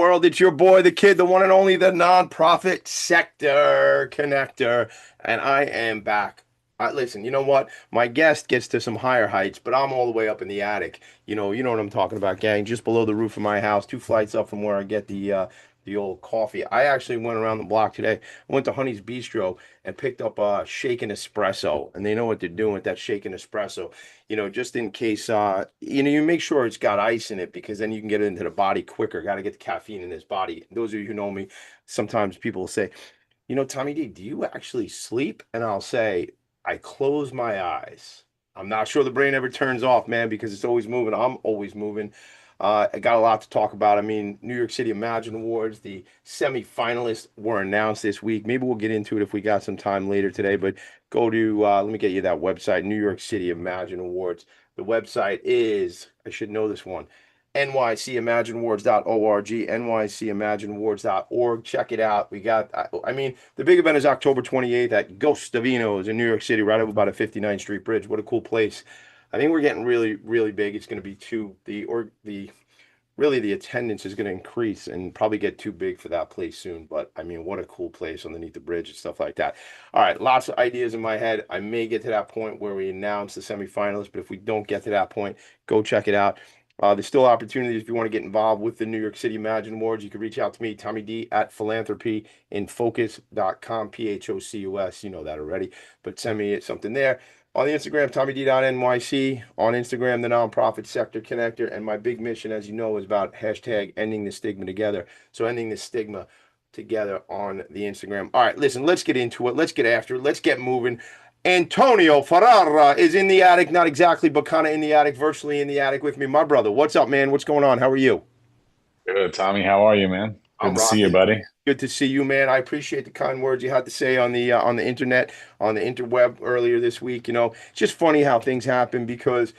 world? It's your boy, the kid, the one and only, the nonprofit sector connector. And I am back. Listen, you know what? My guest gets to some higher heights, but I'm all the way up in the attic. You know what I'm talking about, gang. Just below the roof of my house, 2 flights up from where I get the old coffee. I actually went around the block today. I went to Honey's Bistro and picked up a shaken espresso, and they know what they're doing with that shaken espresso. Just in case, you make sure it's got ice in it because then you can get it into the body quicker. Got to get the caffeine in his body. Those of you who know me, sometimes people will say, Tommy D, do you actually sleep? And I'll say, I close my eyes. I'm not sure the brain ever turns off, man, because it's always moving. I'm always moving. I got a lot to talk about. I mean, New York City Imagine Awards, the semifinalists were announced this week. Maybe we'll get into it if we got some time later today, but go to, let me get you that website, New York City Imagine Awards. The website is, I should know this one, nycimagineawards.org, nycimagineawards.org. Check it out. We got, I mean, the big event is October 28th at Ghost of Vino's in New York City, right over by the 59th Street Bridge. What a cool place. I think we're getting really, really big. It's going to be really the attendance is going to increase and probably get too big for that place soon. But I mean, what a cool place underneath the bridge and stuff like that. All right, lots of ideas in my head. I may get to that point where we announce the semifinalists, but if we don't get to that point, go check it out. There's still opportunities if you want to get involved with the New York City Imagine Awards. You can reach out to me, Tommy D at Philanthropy in Phocus.com, Phocus. You know that already, but send me something there. On the Instagram, TommyD.NYC. On Instagram, the Nonprofit Sector Connector. And my big mission, as you know, is about hashtag ending the stigma together. So ending the stigma together on the Instagram. All right, listen, let's get into it. Let's get after it. Let's get moving. Antonio Ferrara is in the attic, not exactly, but kind of in the attic, virtually in the attic with me. My brother, what's up, man? What's going on? How are you? Good, Tommy. How are you, man? I'm Good to see you, rocking. buddy. Good to see you, man. I appreciate the kind words you had to say on the internet, on the interweb earlier this week. It's just funny how things happen because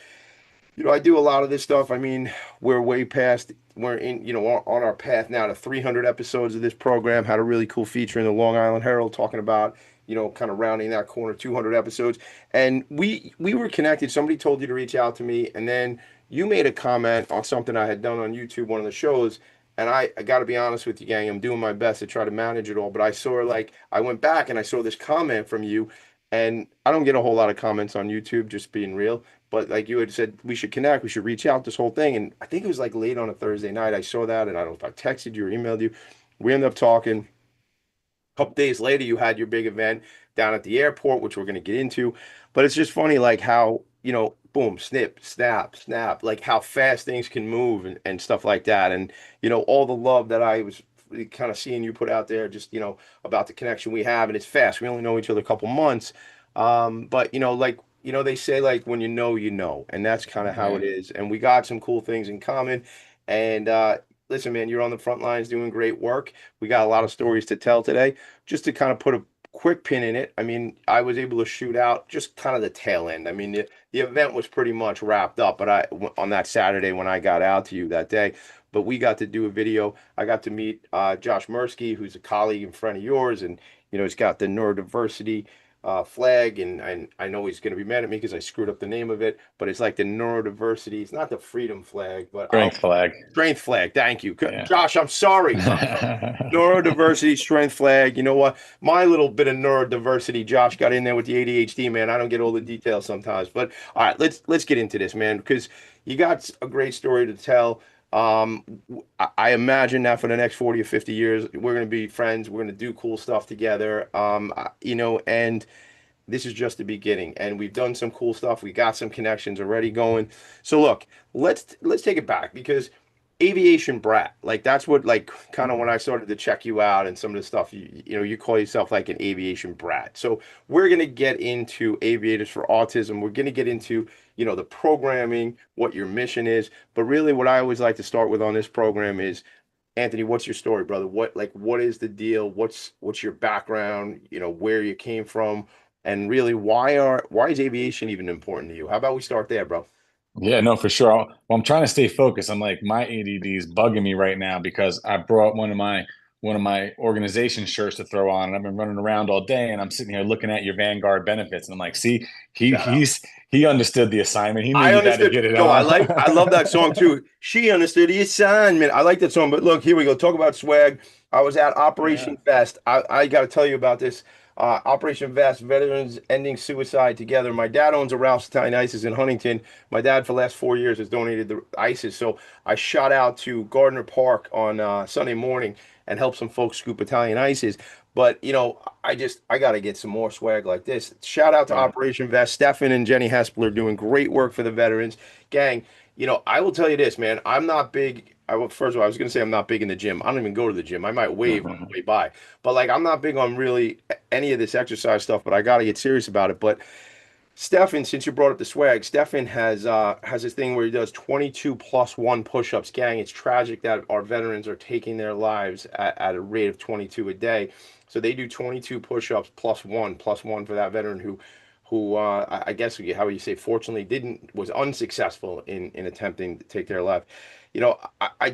I do a lot of this stuff. I mean, we're way past, we're in, on our path now to 300 episodes of this program. Had a really cool feature in the Long Island Herald talking about, kind of rounding that corner, 200 episodes. And we were connected. Somebody told you to reach out to me, and then you made a comment on something I had done on YouTube, one of the shows. And I got to be honest with you, gang, I'm doing my best to try to manage it all. But I saw I went back and I saw this comment from you, and I don't get a whole lot of comments on YouTube, just being real. But like you had said, we should connect, we should reach out, this whole thing. And I think it was like late on a Thursday night. I saw that, and I don't know if I texted you or emailed you. We ended up talking. A couple days later, you had your big event down at the airport, which we're going to get into. But it's just funny, like how, boom, snip, snap, snap, like how fast things can move and stuff like that. And, all the love that I was kind of seeing you put out there, just, about the connection we have. And it's fast. We only know each other a couple months. But, they say, like, when you know. And that's kind of how it Yeah. is. And we got some cool things in common. And, listen, man, you're on the front lines doing great work. We got a lot of stories to tell today. Just to kind of put a quick pin in it, I mean, I was able to shoot out just kind of the tail end. I mean, the event was pretty much wrapped up, but on that Saturday when I got out to you that day, but we got to do a video. I got to meet Josh Mursky, who's a colleague and friend of yours, and he's got the neurodiversity flag, and I know he's going to be mad at me because I screwed up the name of it, but it's like the neurodiversity. It's not the freedom flag, but Strength flag. strength flag. Thank you, Yeah. Josh. I'm sorry. Neurodiversity strength flag. You know what? My little bit of neurodiversity, Josh got in there with the ADHD, man. I don't get all the details sometimes. But all right, let's get into this, man, because you got a great story to tell. I imagine that for the next 40 or 50 years, we're going to be friends. We're going to do cool stuff together. And this is just the beginning. And we've done some cool stuff. We got some connections already going. So look, let's take it back because aviation brat, like that's what like kind of when I started to check you out and some of the stuff you call yourself like an aviation brat. So we're going to get into Aviators for Autism. We're going to get into the programming, what your mission is, but really what I always like to start with on this program is, Anthony, what's your story, brother? What is the deal? What's your background? Where you came from, and really why is aviation even important to you? How about we start there, bro? Yeah, no, for sure. Well, I'm trying to stay focused. I'm like, my ADD is bugging me right now because I brought one of my one of my organization shirts to throw on, and I've been running around all day, and I'm sitting here looking at your Vanguard benefits, and I'm like, see, he Shout out. he's he understood the assignment. He knew I you had to understood. get it Yo, on. I love that song too. She understood the assignment. I like that song. But look, here we go. Talk about swag. I was at Yeah. Operation Vest. I got to tell you about this. Operation Vest, veterans ending suicide together. My dad owns a Ralph's Italian Ices in Huntington. My dad, for the last 4 years, has donated the ices. So I shot out to Gardner Park on Sunday morning and helped some folks scoop Italian ices. But I got to get some more swag like this. Shout out to Right. Operation Vest. Stefan and Jenny Hespler doing great work for the veterans. Gang, I will tell you this, man. I'm not big. First of all, I was going to say I'm not big in the gym. I don't even go to the gym. I might wave on the way by. But like, I'm not big on really any of this exercise stuff, but I got to get serious about it. But Stefan, since you brought up the swag, Stefan has this thing where he does 22 plus one push-ups. Gang, it's tragic that our veterans are taking their lives at a rate of 22 a day. So they do 22 push-ups plus one for that veteran who I guess how you say, fortunately was unsuccessful in attempting to take their life. I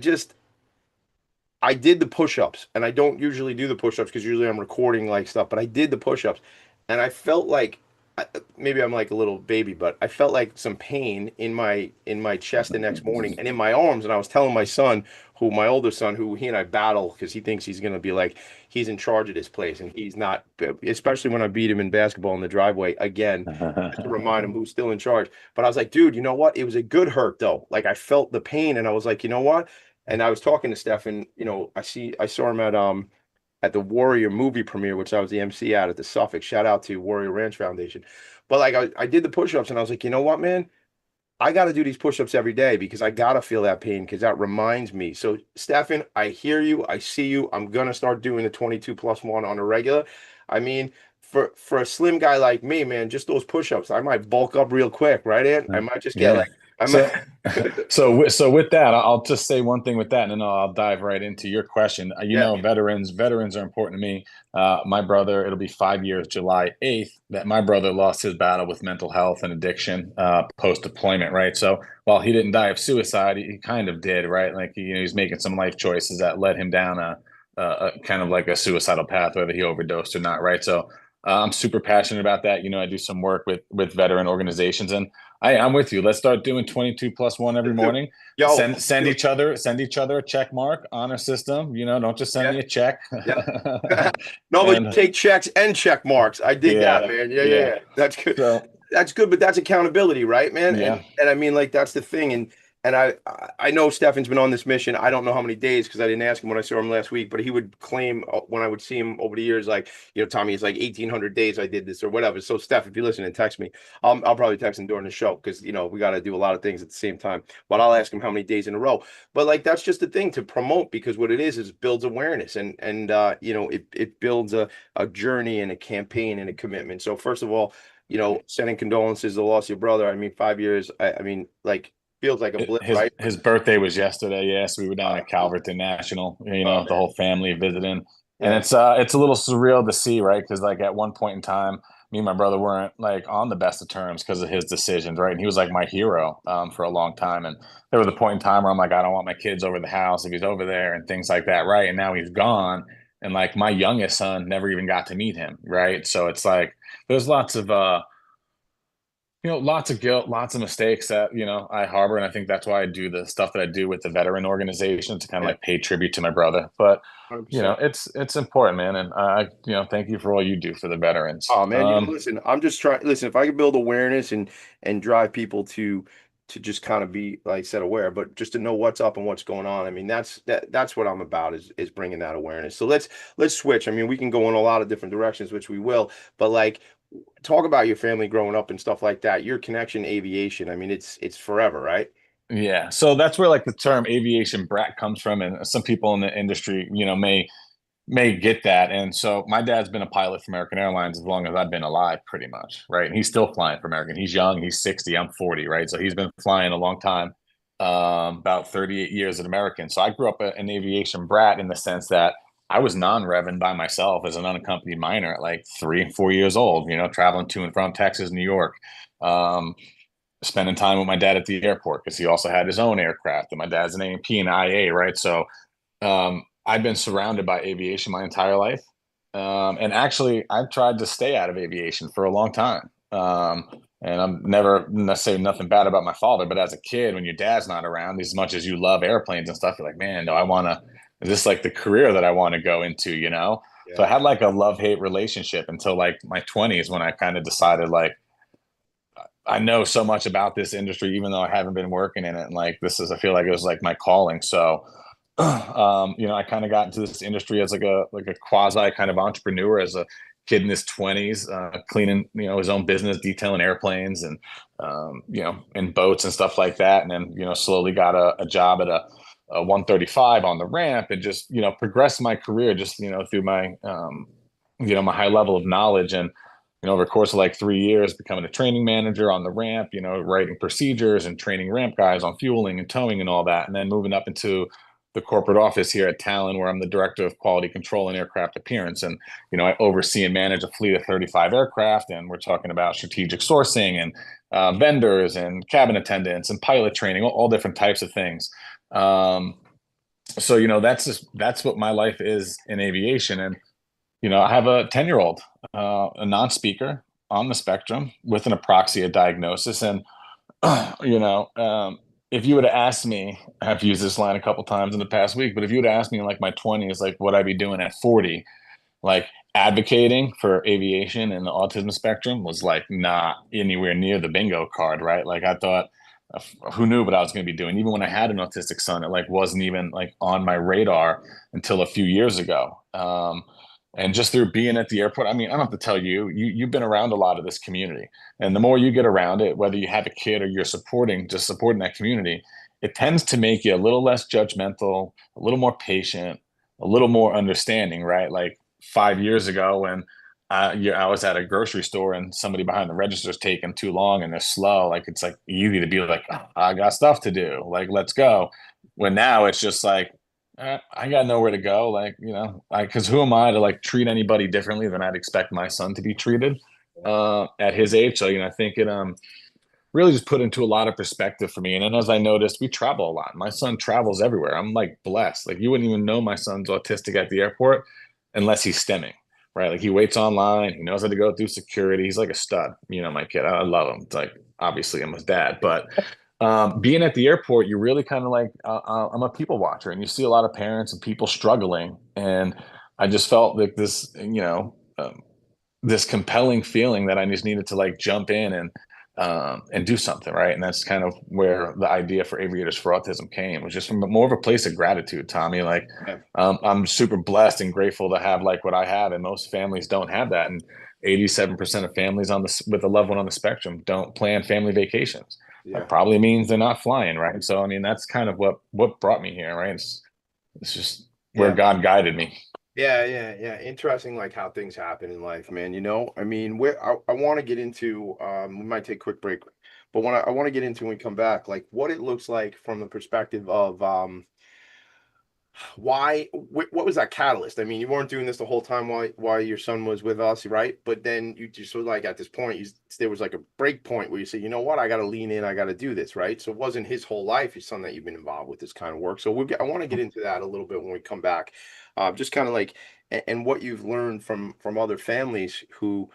did the push-ups, and I don't usually do the push-ups because usually I'm recording like stuff, but I did the push-ups, and I felt like maybe I'm like a little baby, but I felt like some pain in my chest the next morning and in my arms, and I was telling my son, my older son, who he and I battle because he thinks he's gonna be like he's in charge of this place, and he's not, especially when I beat him in basketball in the driveway again. Just to remind him who's still in charge. But I was like, dude, you know what? It was a good hurt though. Like I felt the pain, and I was like, you know what? And I was talking to Stefan, I saw him at the Warrior movie premiere, which I was the MC at the Suffolk. Shout out to Warrior Ranch Foundation. But like I did the push-ups and I was like, you know what, man? I got to do these push-ups every day because I got to feel that pain because that reminds me. So, Stefan, I hear you. I see you. I'm gonna start doing the 22 plus one on a regular. I mean, for a slim guy like me, man, just those push-ups, I might bulk up real quick, right, Ant? I might just get Yeah. like I might So, so with that, I'll just say one thing with that, and then I'll dive right into your question. yeah. Veterans are important to me. My brother, it'll be 5 years, July 8th, that my brother lost his battle with mental health and addiction post-deployment, right? So while he didn't die of suicide, he kind of did, right? Like he's making some life choices that led him down a kind of like a suicidal path, whether he overdosed or not, right? So I'm super passionate about that. I do some work with veteran organizations, and I'm with you. Let's start doing 22 plus one every morning. Yo, Send each other a check mark on our system. Don't just send yeah, me a check. yeah. No, but you And take checks and check marks. I dig that, yeah, man. Yeah, yeah, yeah. yeah. That's good. So That's good, but that's accountability, right, man? And yeah, and I mean, like that's the thing. And I know Stefan's been on this mission. I don't know how many days because I didn't ask him when I saw him last week, but he would claim when I would see him over the years, like, Tommy, it's like 1,800 days I did this or whatever. So, Steph, if you listen and text me, I'll probably text him during the show because we got to do a lot of things at the same time. But I'll ask him how many days in a row. But like that's just the thing to promote because what it is it builds awareness and it builds a journey and a campaign and a commitment. So first of all, sending condolences to the loss of your brother. I mean, 5 years. I mean, like feels like a blip, his right? his birthday was yesterday. Yes, we were down Uh, at Calverton National. oh The man, whole family visiting, and yeah, it's a little surreal to see, right? Because like at one point in time, me and my brother weren't like on the best of terms because of his decisions, right? And he was like my hero for a long time, and there was a point in time where I'm like, I don't want my kids over the house if he's over there and things like that, right? And now he's gone, and like my youngest son never even got to meet him, right? So it's like there's lots of lots of guilt, lots of mistakes that, I harbor. And I think that's why I do the stuff that I do with the veteran organization to kind of yeah, like pay tribute to my brother. But, 100%. it's important, man. And thank you for all you do for the veterans. Oh man, listen, I'm just trying. Listen, if I can build awareness and drive people to just kind of be, like I said, aware, but just to know what's up and what's going on. I mean, that's what I'm about is bringing that awareness. So let's switch. I mean, we can go in a lot of different directions, which we will. But like, talk about your family growing up and stuff like that. Your connection, to aviation. I mean, it's forever, right? Yeah. So that's where like the term aviation brat comes from. And some people in the industry, may get that. And so my dad's been a pilot for American Airlines as long as I've been alive, pretty much, right? And he's still flying for American. He's young, he's 60, I'm 40, right? So he's been flying a long time, about 38 years at American. So I grew up an aviation brat in the sense that I was non-revving by myself as an unaccompanied minor at like 3 and 4 years old, traveling to and from Texas, New York. Um, Spending time with my dad at the airport because he also had his own aircraft, and my dad's an A&P and IA, right? So I've been surrounded by aviation my entire life. And actually, I've tried to stay out of aviation for a long time. And I'm never necessarily nothing bad about my father, but as a kid, when your dad's not around, as much as you love airplanes and stuff, you're like, man, no, I want to, is this like the career that I want to go into, you know? So I Yeah. had like a love-hate relationship until like my 20s when I kind of decided like, I know so much about this industry, even though I haven't been working in it. And like, this is, I feel like it was like my calling. So, I kind of got into this industry as like a quasi kind of entrepreneur as a kid in his 20s, cleaning, his own business, detailing airplanes and, and boats and stuff like that. And then, slowly got a job at a 135 on the ramp and just, progressed my career just, through my, my high level of knowledge. And, over the course of like 3 years, becoming a training manager on the ramp, writing procedures and training ramp guys on fueling and towing and all that. And then moving up into the corporate office here at Talon, where I'm the director of quality control and aircraft appearance. And, I oversee and manage a fleet of 35 aircraft. And we're talking about strategic sourcing and vendors and cabin attendants and pilot training, all different types of things. So, that's what my life is in aviation. And, I have a 10-year-old, a non-speaker on the spectrum with an apraxia diagnosis. And, you know, um, if you would have asked me, I've used this line a couple times in the past week, but if you would have asked me in like my 20s, like what I'd be doing at 40, like advocating for aviation and the autism spectrum was like not anywhere near the bingo card, right? Like I thought, who knew what I was going to be doing? Even when I had an autistic son, it like wasn't even like on my radar until a few years ago. And just through being at the airport, I mean, I don't have to tell you, you've been around a lot of this community, and the more you get around it, whether you have a kid or you're just supporting that community, it tends to make you a little less judgmental, a little more patient, a little more understanding, right? Like 5 years ago when I was at a grocery store and somebody behind the register is taking too long and they're slow. Like it's like easy to be like, "Oh, I got stuff to do. Like, let's go." When now it's just like, I got nowhere to go. Like, because who am I to like treat anybody differently than I'd expect my son to be treated at his age? So, I think it really just put into a lot of perspective for me. And then as I noticed, we travel a lot. My son travels everywhere. I'm like blessed. Like you wouldn't even know my son's autistic at the airport unless he's stemming, right? Like he waits online. He knows how to go through security. He's like a stud. My kid. I love him. It's like obviously I'm his dad, but being at the airport, you're really kind of like I'm a people watcher, and you see a lot of parents and people struggling. And I just felt like this, this compelling feeling that I just needed to like jump in and do something, right? And that's kind of where the idea for Aviators for Autism came, was just from more of a place of gratitude, Tommy. Like Yeah. I'm super blessed and grateful to have like what I have, and most families don't have that. And 87% of families with a loved one on the spectrum don't plan family vacations. That Yeah. probably means they're not flying, right? So I mean, that's kind of what brought me here, right? It's just where Yeah. God guided me. Yeah, yeah, yeah. Interesting, like how things happen in life, man. I mean, I want to get into, we might take a quick break, but I want to get into when we come back, like what it looks like from the perspective of, what was that catalyst? I mean, you weren't doing this the whole time while your son was with us, right? But then you just was like at this point, there was like a break point where you say, you know what, I got to lean in, I got to do this, right? So it wasn't his whole life, your son, that you've been involved with this kind of work. So I want to get into that a little bit when we come back, just kind of like and what you've learned from other families who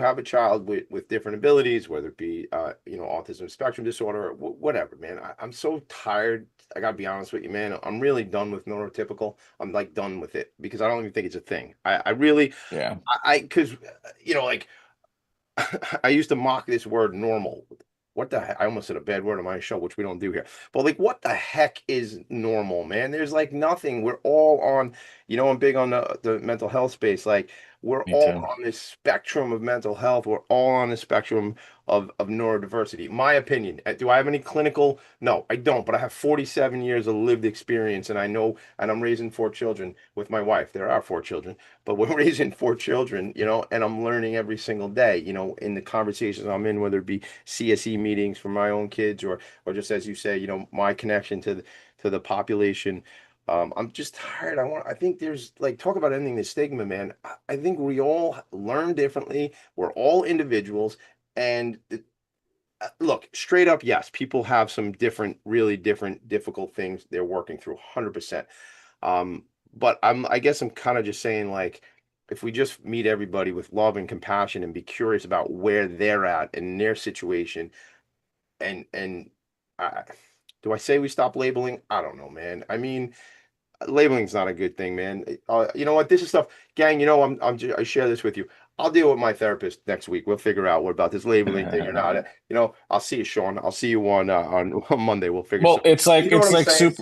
have a child with different abilities, whether it be autism spectrum disorder, or whatever, man. I'm so tired. I gotta be honest with you, man. I'm really done with neurotypical. I'm like done with it because I don't even think it's a thing. I really, Yeah, because like I used to mock this word normal. What the heck? I almost said a bad word on my show, which we don't do here. But like, what the heck is normal, man? There's like nothing. We're all on, I'm big on the mental health space. Like, we're me all too. on this spectrum of mental health. We're all on the spectrum of neurodiversity. My opinion. Do I have any clinical? No, I don't. But I have 47 years of lived experience, and I know, and I'm raising four children with my wife. There are four children, but we're raising four children, and I'm learning every single day, in the conversations I'm in, whether it be CSE meetings for my own kids or just as you say, my connection to the population. I'm just tired. I think there's like talk about ending the stigma, man. I think we all learn differently. We're all individuals. And look, straight up, yes, people have some different, really different, difficult things they're working through, 100%. but I guess I'm kind of just saying, like, if we just meet everybody with love and compassion and be curious about where they're at in their situation, and I, do I say we stop labeling? I don't know, man. I mean, labeling's not a good thing, man. You know what? This is stuff, gang. You know, I share this with you. I'll deal with my therapist next week. We'll figure out what about this labeling thing or not. You know, I'll see you, Sean. I'll see you on Monday. We'll figure Well, something. You know what I'm saying?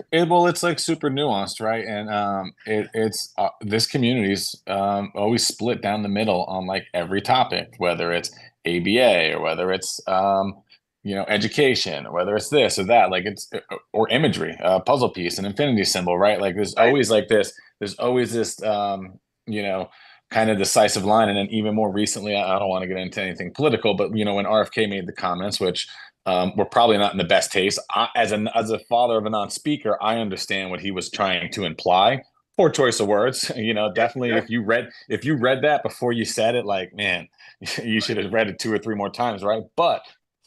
it's like super nuanced, right? And it's this community's always split down the middle on like every topic, whether it's ABA or whether it's education, or whether it's this or that, like it's or imagery, puzzle piece, an infinity symbol, right? Like Right. there's always this you know kind of decisive line. And then even more recently, I don't want to get into anything political, but when RFK made the comments, which were probably not in the best taste. As a father of a non-speaker, I understand what he was trying to imply. Poor choice of words. Yeah. Definitely Yeah. if you read that before you said it, like, man, you should have read it two or three more times, right? But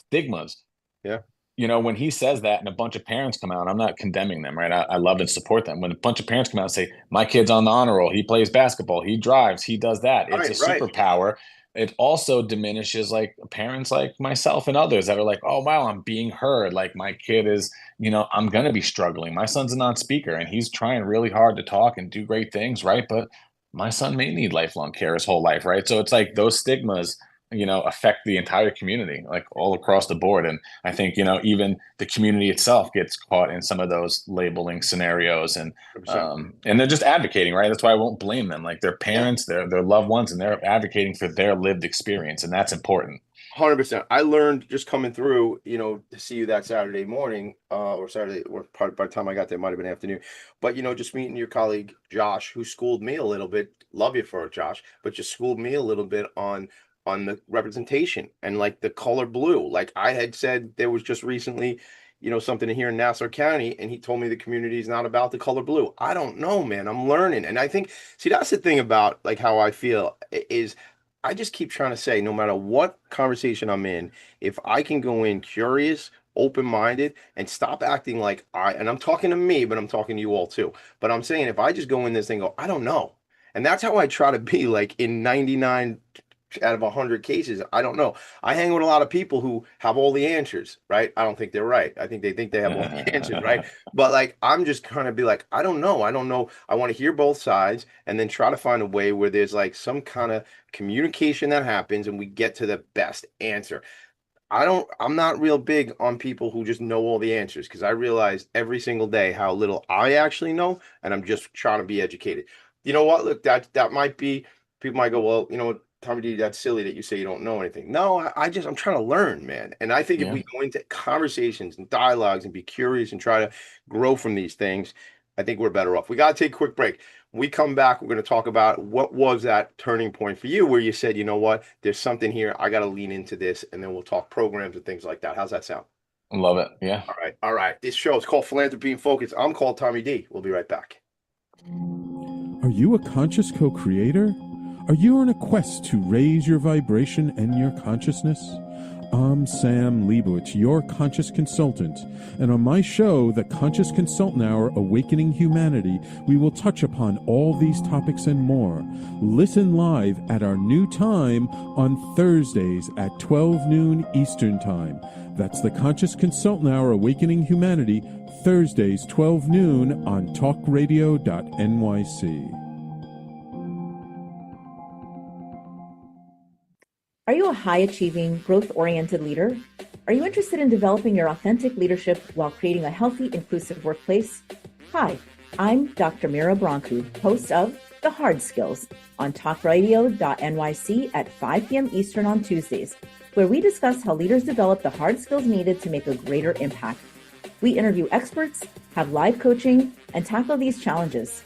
stigmas. Yeah. When he says that and a bunch of parents come out, I'm not condemning them, right? I love and support them. When a bunch of parents come out and say, my kid's on the honor roll, he plays basketball, he drives, he does that, it's a Right. Right. superpower. It also diminishes like parents like myself and others that are like, oh, wow, I'm being heard. Like my kid is, I'm going to be struggling. My son's a non-speaker and he's trying really hard to talk and do great things, right? But my son may need lifelong care his whole life, right? So it's like those stigmas affect the entire community, like all across the board. And I think, even the community itself gets caught in some of those labeling scenarios, and 100%. they're just advocating, right? That's why I won't blame them. Like their Yeah. parents, their loved ones, and they're advocating for their lived experience. And that's important. 100%. I learned just coming through, to see you that Saturday morning, or Saturday, or by the time I got there, it might have been afternoon. But, just meeting your colleague, Josh, who schooled me a little bit. Love you for it, Josh, but just schooled me a little bit on the representation and like the color blue. Like I had said, there was just recently, something here in Nassau County, and he told me the community is not about the color blue. I don't know, man. I'm learning. And I think, see, that's the thing about like how I feel is I just keep trying to say, no matter what conversation I'm in, if I can go in curious, open-minded, and stop acting like and I'm talking to me, but I'm talking to you all too. But I'm saying if I just go in this thing, go, I don't know. And that's how I try to be like in 99 out of 100 cases. I don't know. I hang with a lot of people who have all the answers, right? I don't think they're right. I think they have all the answers, right? But like, I'm just kind of be like, I don't know. I don't know. I want to hear both sides and then try to find a way where there's like some kind of communication that happens and we get to the best answer. I'm not real big on people who just know all the answers, because I realize every single day how little I actually know, and I'm just trying to be educated. You know what? Look, that might be, people might go, well, Tommy D, that's silly that you say you don't know anything. No, I'm trying to learn, man. And I think if Yeah. we go into conversations and dialogues and be curious and try to grow from these things, I think we're better off. We got to take a quick break. When we come back, we're going to talk about what was that turning point for you where you said, you know what, there's something here. I got to lean into this. And then we'll talk programs and things like that. How's that sound? Love it. Yeah. All right. All right. This show is called Philanthropy and Focus. I'm called Tommy D. We'll be right back. Are you a conscious co-creator? Are you on a quest to raise your vibration and your consciousness? I'm Sam Leibowitz, your conscious consultant, and on my show, The Conscious Consultant Hour, Awakening Humanity, we will touch upon all these topics and more. Listen live at our new time on Thursdays at 12 noon Eastern Time. That's The Conscious Consultant Hour, Awakening Humanity, Thursdays 12 noon on talkradio.nyc. Are you a high-achieving, growth-oriented leader? Are you interested in developing your authentic leadership while creating a healthy, inclusive workplace? Hi, I'm Dr. Mira Brancu, host of The Hard Skills on talkradio.nyc at 5 p.m. Eastern on Tuesdays, where we discuss how leaders develop the hard skills needed to make a greater impact. We interview experts, have live coaching, and tackle these challenges.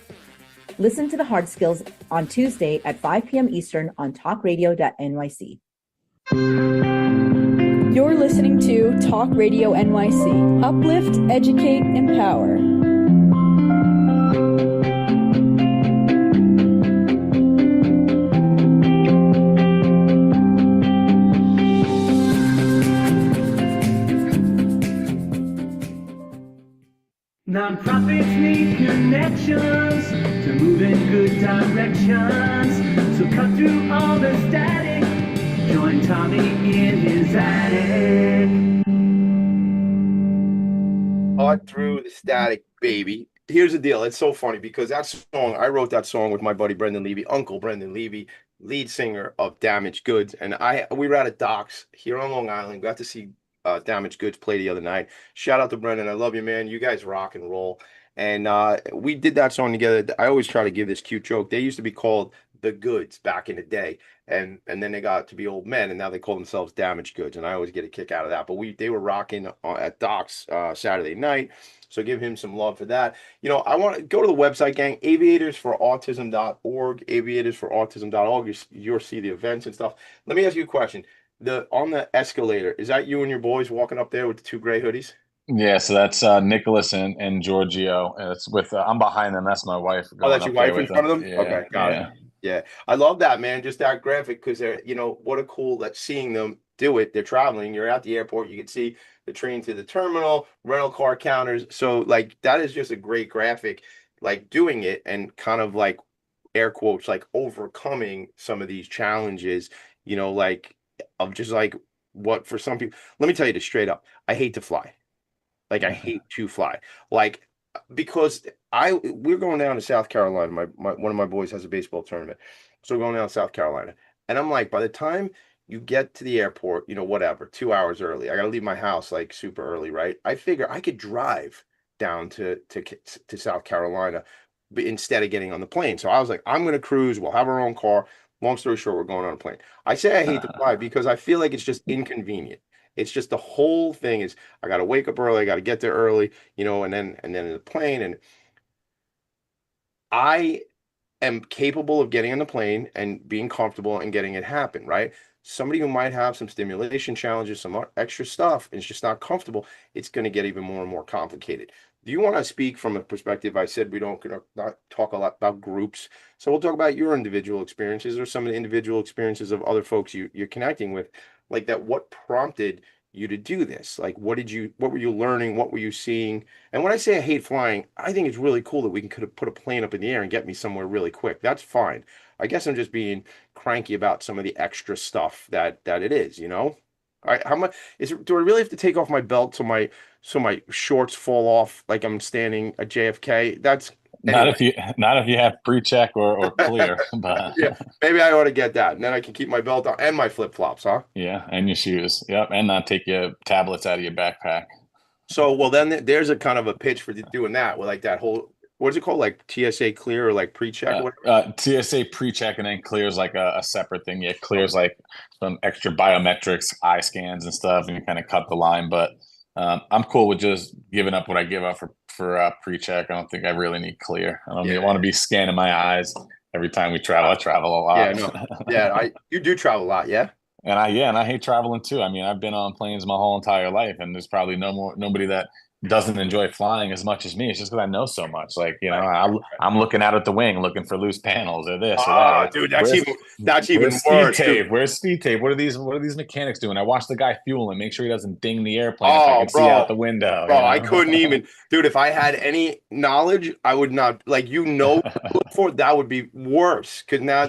Listen to The Hard Skills on Tuesday at 5 p.m. Eastern on talkradio.nyc. You're listening to Talk Radio NYC. Uplift, educate, empower. Nonprofits need connections to move directions. So cut through all the static. Join Tommy in his attic. Cut through the static, baby. Here's the deal. It's so funny because that song, I wrote that song with my buddy Brendan Levy, Uncle Brendan Levy, lead singer of Damaged Goods. And we were at a docks here on Long Island. Got to see Damaged Goods play the other night. Shout out to Brendan. I love you, man. You guys rock and roll. And we did that song together. I always try to give this cute joke. They used to be called The Goods back in the day. And then they got to be old men, and now they call themselves Damaged Goods. And I always get a kick out of that. But they were rocking at Doc's Saturday night. So give him some love for that. You know, I want to go to the website, gang, aviatorsforautism.org, aviatorsforautism.org. You'll see the events and stuff. Let me ask you a question. On the escalator, is that you and your boys walking up there with the two gray hoodies? Yeah, so that's Nicholas and Giorgio. And it's with I'm behind them. That's my wife. Oh, that's your wife in front of them? Yeah, Okay, got it. Yeah, I love that, man. Just that graphic because they're, what a cool that seeing them do it. They're traveling. You're at the airport. You can see the train to the terminal, rental car counters. So like that is just a great graphic, like doing it and kind of like air quotes, like overcoming some of these challenges, like of just like what for some people. Let me tell you this straight up. I hate to fly. Like I hate to fly. Like because we're going down to South Carolina. One of my boys has a baseball tournament. So we're going down to South Carolina. And I'm like, by the time you get to the airport, whatever, 2 hours early, I got to leave my house like super early, right? I figure I could drive down to South Carolina instead of getting on the plane. So I was like, I'm going to cruise. We'll have our own car. Long story short, we're going on a plane. I say I hate to fly because I feel like it's just inconvenient. It's just the whole thing is I got to wake up early. I got to get there early, and then in the plane. And I am capable of getting on the plane and being comfortable and getting it happen, right? Somebody who might have some stimulation challenges, some extra stuff, and is just not comfortable, it's going to get even more and more complicated. Do you want to speak from a perspective? I said we don't not talk a lot about groups, so we'll talk about your individual experiences or some of the individual experiences of other folks you're connecting with, like that. What prompted you to do this? Like, what were you learning? What were you seeing? And when I say I hate flying, I think it's really cool that we could have put a plane up in the air and get me somewhere really quick. That's fine. I guess I'm just being cranky about some of the extra stuff that it is, how much do I really have to take off my belt so my shorts fall off like I'm standing at JFK? That's anyway. Not if you have pre-check or clear. But yeah, maybe I ought to get that, and then I can keep my belt on and my flip-flops, huh? Yeah, and your shoes. Yep, and not take your tablets out of your backpack. So, well, then there's a kind of a pitch for doing that with like that whole, what is it called? Like TSA clear or like pre-check? TSA pre-check and then clears like a separate thing. Yeah, clears like some extra biometrics, eye scans and stuff, and you kind of cut the line. But I'm cool with just giving up what I give up for pre-check. I don't think I really need clear. I don't want to be scanning my eyes every time we travel. I travel a lot. Yeah, no. Yeah, you do travel a lot, yeah? And I hate traveling too. I mean, I've been on planes my whole entire life, and there's probably nobody that doesn't enjoy flying as much as me. It's just because I know so much. Like, I'm looking out at the wing, looking for loose panels or this or that. Dude, that's even worse. Where's speed tape? What are these mechanics doing? I watch the guy fuel and make sure he doesn't ding the airplane if I can see out the window. Bro, I couldn't even, dude, if I had any knowledge, I would not, like, before that would be worse. Because now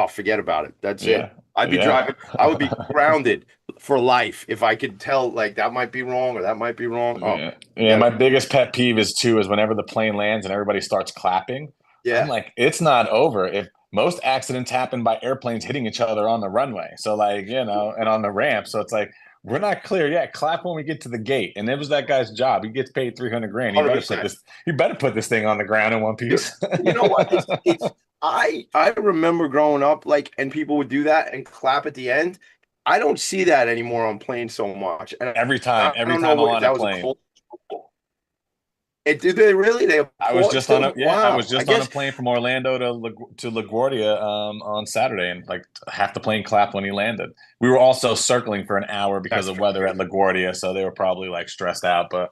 forget about it. That's it. I'd be driving. I would be grounded for life if I could tell, like, that might be wrong or that might be wrong. My biggest pet peeve is whenever the plane lands and everybody starts clapping. Yeah, I'm like, it's not over. If most accidents happen by airplanes hitting each other on the runway, so like and on the ramp, so it's like we're not clear yet. Clap when we get to the gate, and it was that guy's job. He gets paid $300,000. He better put this thing on the ground in one piece. You know what? I remember growing up, like, and people would do that and clap at the end. I don't see that anymore on planes so much. And every time I'm on a plane. Did they really? I was just on a plane from Orlando to LaGuardia on Saturday, and like half the plane clapped when he landed. We were also circling for an hour because of weather at LaGuardia, so they were probably like stressed out. But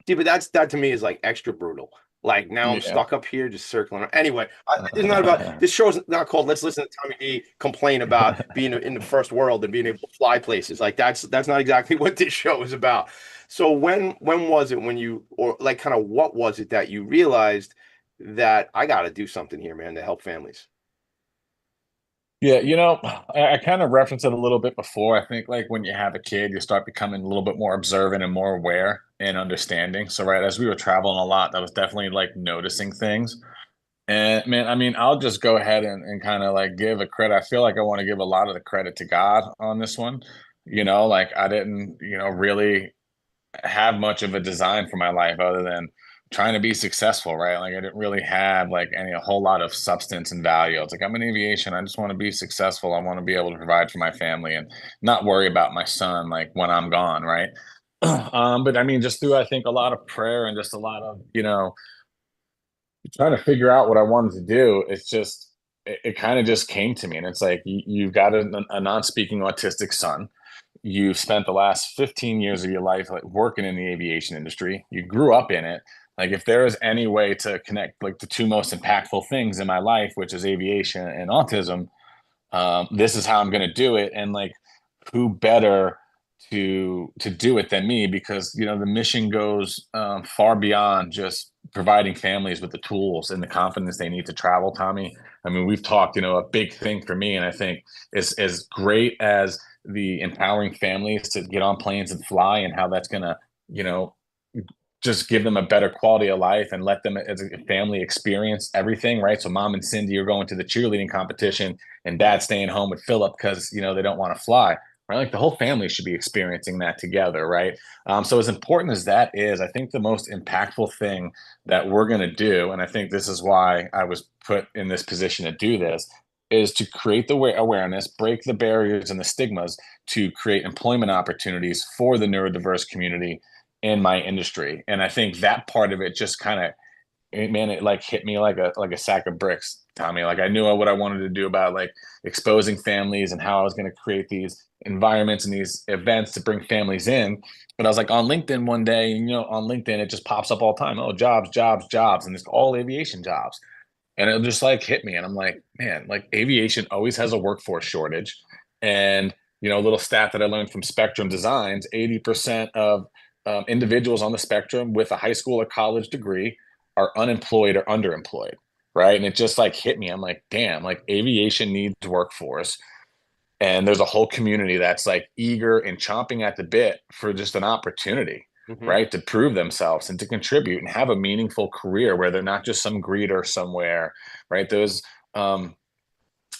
but that to me is like extra brutal. Like now I'm stuck up here just circling around. Anyway, it's not about this show's not called Let's Listen to Tommy D complain about being in the first world and being able to fly places. Like that's not exactly what this show is about. So when was it when you, or like kind of what was it that you realized that I got to do something here, man, to help families. Yeah, I kind of referenced it a little bit before. I think like when you have a kid, you start becoming a little bit more observant and more aware and understanding. So, right, as we were traveling a lot, that was definitely like noticing things. And man, I mean, I'll just go ahead and kind of like give a credit. I feel like I want to give a lot of the credit to God on this one. Like I didn't, really have much of a design for my life other than trying to be successful, right? Like I didn't really have like a whole lot of substance and value. It's like I'm in aviation. I just want to be successful. I want to be able to provide for my family and not worry about my son like when I'm gone, right? But I mean, just through I think a lot of prayer and just a lot of trying to figure out what I wanted to do. It's just it kind of just came to me, and it's like you've got a non-speaking autistic son. You've spent the last 15 years of your life like working in the aviation industry. You grew up in it. Like if there is any way to connect like the two most impactful things in my life, which is aviation and autism, this is how I'm going to do it. And like, who better to do it than me? Because the mission goes far beyond just providing families with the tools and the confidence they need to travel. Tommy, I mean, we've talked. A big thing for me, and I think is as great as the empowering families to get on planes and fly, and how that's going to you know just give them a better quality of life and let them as a family experience everything, right? So mom and Cindy are going to the cheerleading competition and dad's staying home with Philip because they don't want to fly, right? Like the whole family should be experiencing that together, right? So as important as that is, I think the most impactful thing that we're going to do, and I think this is why I was put in this position to do this, is to create the awareness, break the barriers and the stigmas to create employment opportunities for the neurodiverse community in my industry. And I think that part of it just kind of, man, it like hit me like a sack of bricks, Tommy. Like I knew what I wanted to do about like exposing families and how I was going to create these environments and these events to bring families in. But I was like on LinkedIn one day, and on LinkedIn it just pops up all the time. Oh, jobs, jobs, jobs, and it's all aviation jobs. And it just like hit me, and I'm like, man, like aviation always has a workforce shortage. And a little stat that I learned from Spectrum Designs: 80% of individuals on the spectrum with a high school or college degree are unemployed or underemployed, right? And it just like hit me. I'm like, damn, like aviation needs workforce. And there's a whole community that's like eager and chomping at the bit for just an opportunity, right? To prove themselves and to contribute and have a meaningful career where they're not just some greeter somewhere, right? There's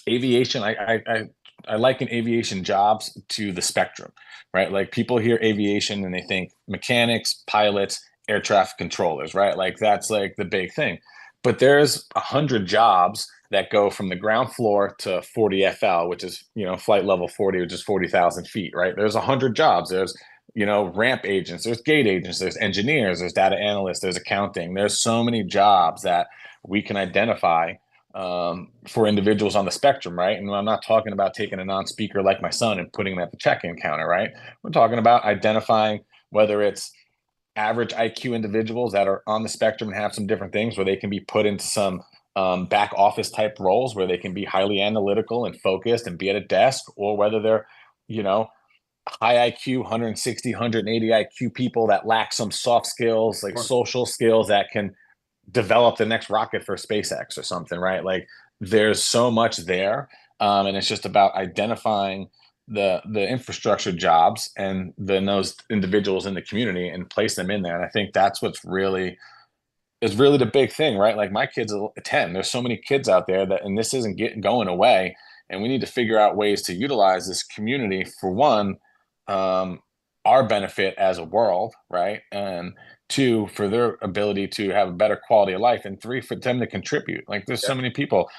aviation. I liken aviation jobs to the spectrum, right? Like people hear aviation and they think mechanics, pilots, air traffic controllers, right? Like that's like the big thing. But there's 100 jobs that go from the ground floor to 40 FL, which is, flight level 40, which is 40,000 feet, right? There's 100 jobs. There's, ramp agents, there's gate agents, there's engineers, there's data analysts, there's accounting. There's so many jobs that we can identify for individuals on the spectrum, right? And I'm not talking about taking a non-speaker like my son and putting them at the check-in counter, right? We're talking about identifying whether it's average IQ individuals that are on the spectrum and have some different things where they can be put into some back office type roles where they can be highly analytical and focused and be at a desk, or whether they're, high IQ, 160, 180 IQ people that lack some soft skills, like social skills that can develop the next rocket for SpaceX or something, right? Like there's so much there. And it's just about identifying the infrastructure jobs and those individuals in the community and place them in there. And I think that's what's really is really the big thing, right? Like my kids are 10. There's so many kids out there that, and this isn't going away. And we need to figure out ways to utilize this community for one, our benefit as a world, right? And two, for their ability to have a better quality of life, and three, for them to contribute. Like there's so many people,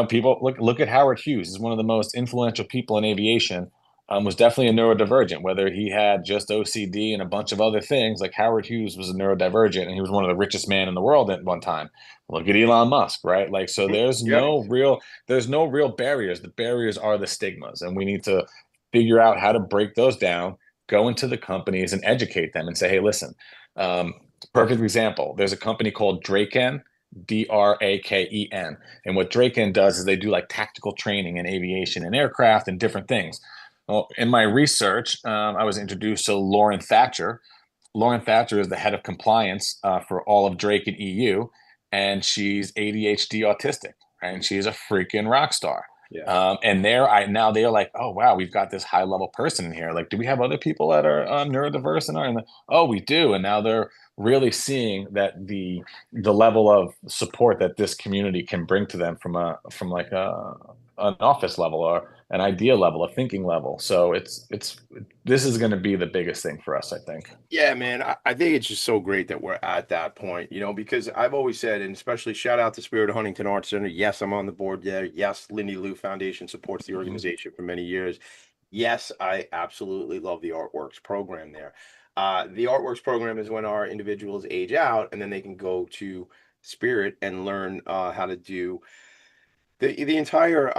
people look at Howard Hughes. Is one of the most influential people in aviation. Was definitely a neurodivergent, whether he had just OCD and a bunch of other things. Like Howard Hughes was a neurodivergent, and he was one of the richest men in the world at one time. Look at Elon Musk, right? Like, so there's no real barriers. The barriers are the stigmas, and we need to figure out how to break those down, go into the companies and educate them and say, hey, listen, perfect example. There's a company called Draken, Draken. And what Draken does is they do like tactical training in aviation and aircraft and different things. Well, in my research, I was introduced to Lauren Thatcher. Lauren Thatcher is the head of compliance for all of Drake and EU. and she's ADHD autistic, right? And she's a freaking rock star. Yeah. And now they're like, oh wow, we've got this high level person in here. Like, do we have other people that are neurodiverse in our? And like, oh, we do. And now they're really seeing that the level of support that this community can bring to them from an office level or an idea level, a thinking level. So this is going to be the biggest thing for us, I think. Yeah, man. I think it's just so great that we're at that point, because I've always said, and especially shout out to Spirit of Huntington Arts Center. Yes, I'm on the board there. Yes, Lindy Lou Foundation supports the organization for many years. Yes, I absolutely love the Artworks program there. The Artworks program is when our individuals age out and then they can go to Spirit and learn how to do the entire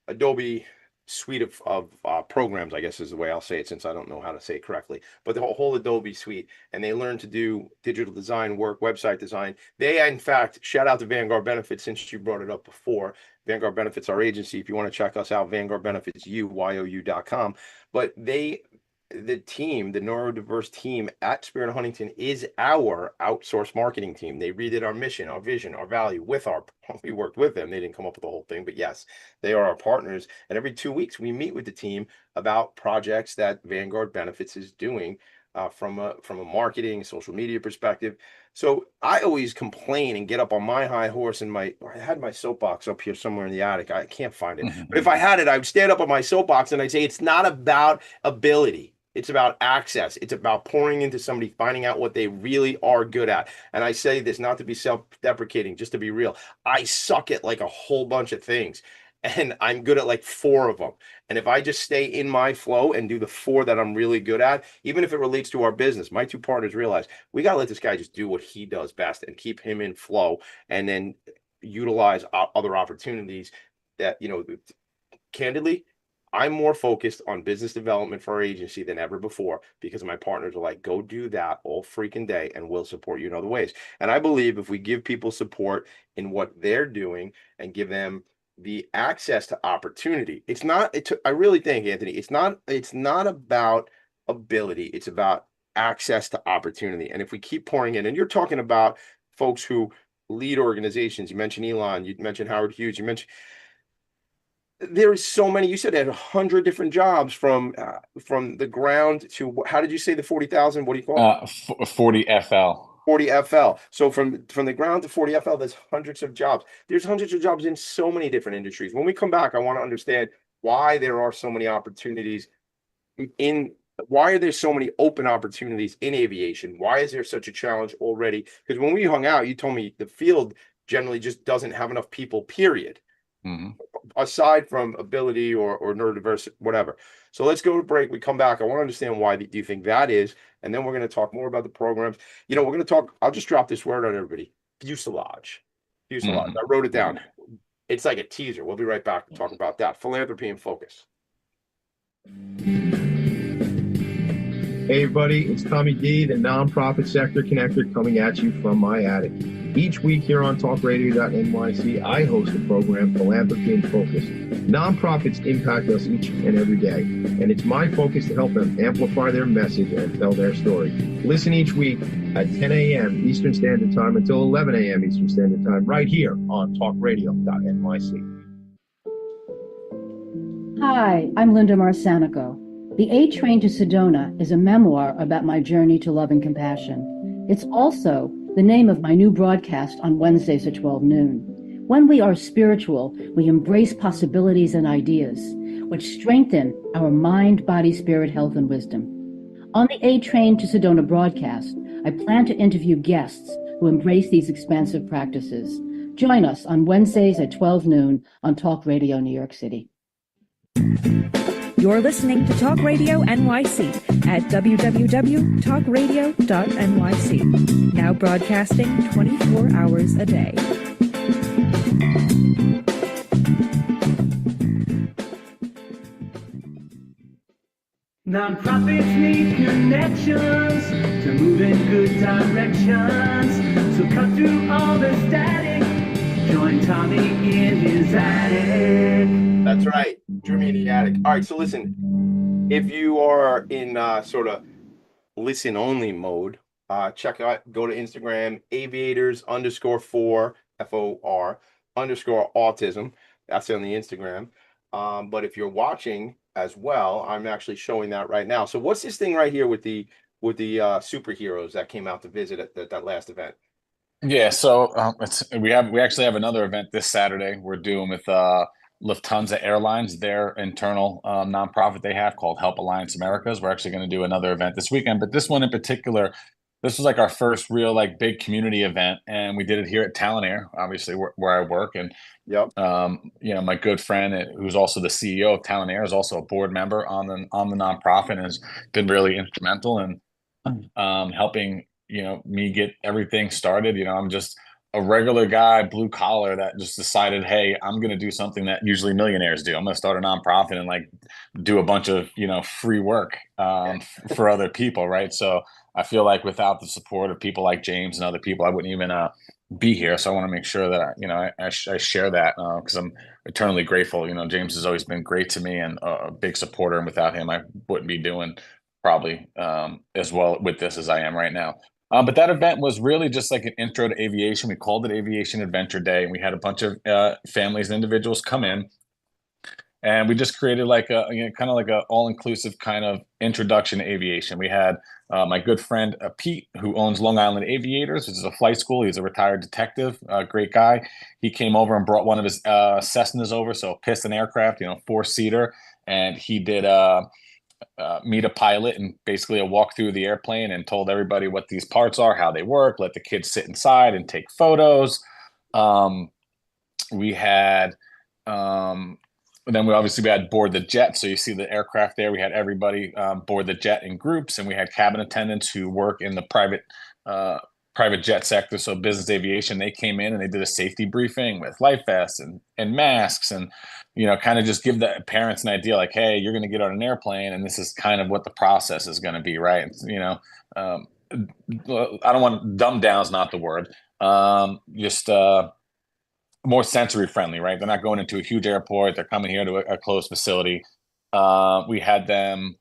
Adobe suite of programs, I guess is the way I'll say it, since I don't know how to say it correctly, but the whole Adobe suite. And they learn to do digital design work, website design. They, in fact, shout out to Vanguard Benefits, since you brought it up before. Vanguard Benefits, our agency. If you want to check us out, Vanguard Benefits, YOU.com. But the team, the neurodiverse team at Spirit of Huntington, is our outsourced marketing team. They redid our mission, our vision, our value we worked with them. They didn't come up with the whole thing, but yes, they are our partners. And every 2 weeks we meet with the team about projects that Vanguard Benefits is doing from a marketing, social media perspective. So I always complain and get up on my high horse I had my soapbox up here somewhere in the attic. I can't find it. But if I had it, I would stand up on my soapbox and I'd say, it's not about ability. It's about access. It's about pouring into somebody, finding out what they really are good at. And I say this not to be self-deprecating, just to be real. I suck at like a whole bunch of things, and I'm good at like 4 of them. And if I just stay in my flow and do the 4 that I'm really good at, even if it relates to our business, my 2 partners realize we got to let this guy just do what he does best and keep him in flow, and then utilize other opportunities that, candidly, I'm more focused on business development for our agency than ever before, because my partners are like, go do that all freaking day and we'll support you in other ways. And I believe if we give people support in what they're doing and give them the access to opportunity, I really think, Anthony, it's not about ability. It's about access to opportunity. And if we keep pouring in, and you're talking about folks who lead organizations, you mentioned Elon, you mentioned Howard Hughes, you mentioned, there's so many. You said they had 100 different jobs from the ground to, how did you say the 40,000? What do you call it? 40 FL. 40 FL. So from the ground to 40 FL, there's hundreds of jobs. There's hundreds of jobs in so many different industries. When we come back, I want to understand why there are so many opportunities why are there so many open opportunities in aviation? Why is there such a challenge already? Because when we hung out, you told me the field generally just doesn't have enough people, period. Aside from ability or neurodiverse, whatever. So let's go to break. We come back. I want to understand why do you think that is, and then we're going to talk more about the programs. We're going to talk. I'll just drop this word on everybody: fuselage. Fuselage. I wrote it down. It's like a teaser. We'll be right back to talk about that. Philanthropy and focus. Hey everybody, it's Tommy D, the nonprofit sector connector, coming at you from my attic. Each week here on talkradio.nyc, I host the program Philanthropy and Focus. Nonprofits impact us each and every day, and it's my focus to help them amplify their message and tell their story. Listen each week at 10 a.m. Eastern Standard Time until 11 a.m. Eastern Standard Time, right here on talkradio.nyc. Hi, I'm Linda Marcanico. The A Train to Sedona is a memoir about my journey to love and compassion. It's also the name of my new broadcast on Wednesdays at 12 noon. When we are spiritual, we embrace possibilities and ideas, which strengthen our mind, body, spirit, health, and wisdom. On the A Train to Sedona broadcast, I plan to interview guests who embrace these expansive practices. Join us on Wednesdays at 12 noon on Talk Radio New York City. You're listening to Talk Radio NYC at www.talkradio.nyc. Now broadcasting 24 hours a day. Nonprofits need connections to move in good directions. So cut through all the static. Join Tommy in his attic. That's right. Drew me in the attic. All right, so listen, if you are in sort of listen only mode, Check out, go to Instagram, aviators underscore for FOR underscore autism. That's on the Instagram. But if you're watching as well, I'm actually showing that right now. So what's this thing right here with the superheroes that came out to visit at that last event? Yeah, so we actually have another event this Saturday. We're doing with Lufthansa Airlines, their internal nonprofit they have called Help Alliance Americas. We're actually going to do another event this weekend, but this one in particular, this was like our first real like big community event, and we did it here at Talon Air, obviously where I work, and Yep. my good friend who's also the CEO of Talon Air is also a board member on the nonprofit and has been really instrumental in helping me get everything started. I'm just a regular guy, blue collar, that just decided, hey, I'm going to do something that usually millionaires do. I'm going to start a nonprofit and like do a bunch of free work for other people, right? So I feel like without the support of people like James and other people, I wouldn't even be here. So I want to make sure that I share that because I'm eternally grateful. James has always been great to me and a big supporter, and without him, I wouldn't be doing probably as well with this as I am right now. But that event was really just like an intro to aviation. We called it Aviation Adventure Day, and we had a bunch of families and individuals come in, and we just created like a kind of like a all-inclusive kind of introduction to aviation. We had my good friend Pete, who owns Long Island Aviators, which is a flight school. He's a retired detective, great guy. He came over and brought one of his Cessnas over, so a piston aircraft, four-seater, and he did meet a pilot and basically a walk through the airplane and told everybody what these parts are, how they work, let the kids sit inside and take photos. We had then we had board the jet. So you see the aircraft there. We had everybody board the jet in groups, and we had cabin attendants who work in the private jet sector, so business aviation. They came in and they did a safety briefing with life vests and masks, and kind of just give the parents an idea, like, hey, you're going to get on an airplane, and this is kind of what the process is going to be, right? I don't want dumb down is not the word. Just more sensory friendly, right? They're not going into a huge airport. They're coming here to a closed facility. We had them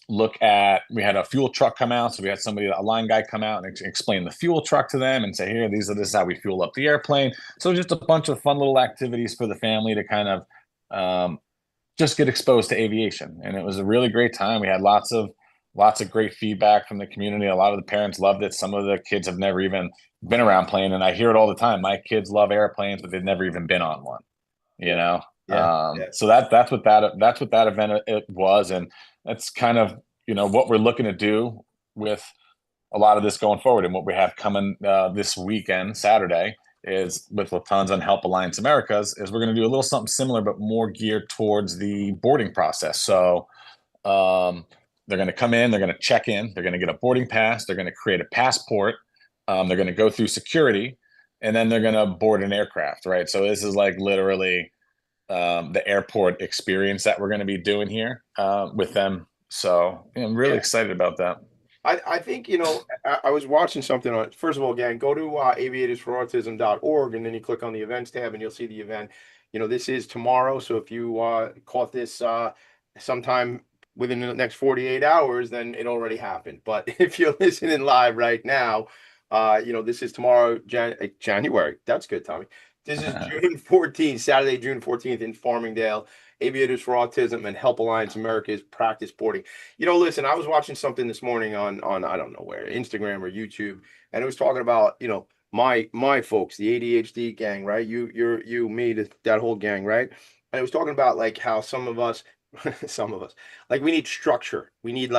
we had a fuel truck come out. So we had a line guy come out and explain the fuel truck to them and say, here, this is how we fuel up the airplane. So just a bunch of fun little activities for the family to kind of just get exposed to aviation. And it was a really great time. We had lots of great feedback from the community. A lot of the parents loved it. Some of the kids have never even been around plane. And I hear it all the time. My kids love airplanes, but they've never even been on one, Yeah. So that's what that event it was. And that's kind of, what we're looking to do with a lot of this going forward. And what we have coming this weekend, Saturday, is with Lufthansa and Help Alliance Americas, is we're going to do a little something similar, but more geared towards the boarding process. So they're going to come in, they're going to check in, they're going to get a boarding pass, they're going to create a passport, they're going to go through security, and then they're going to board an aircraft, right? So this is like literally the airport experience that we're going to be doing here with them. So I'm really excited about that. I think, I was watching something on, first of all, gang, go to aviatorsforautism.org, and then you click on the events tab and you'll see the event. This is tomorrow. So if you caught this sometime within the next 48 hours, then it already happened. But if you're listening live right now, this is tomorrow, January. That's good, Tommy. This is June 14th, Saturday, June 14th in Farmingdale. Aviators for Autism and Help Alliance America's practice boarding. Listen, I was watching something this morning on I don't know where, Instagram or YouTube, and it was talking about, my folks, the ADHD gang, right? You, me, that whole gang, right? And it was talking about like how some of us, like we need structure. We need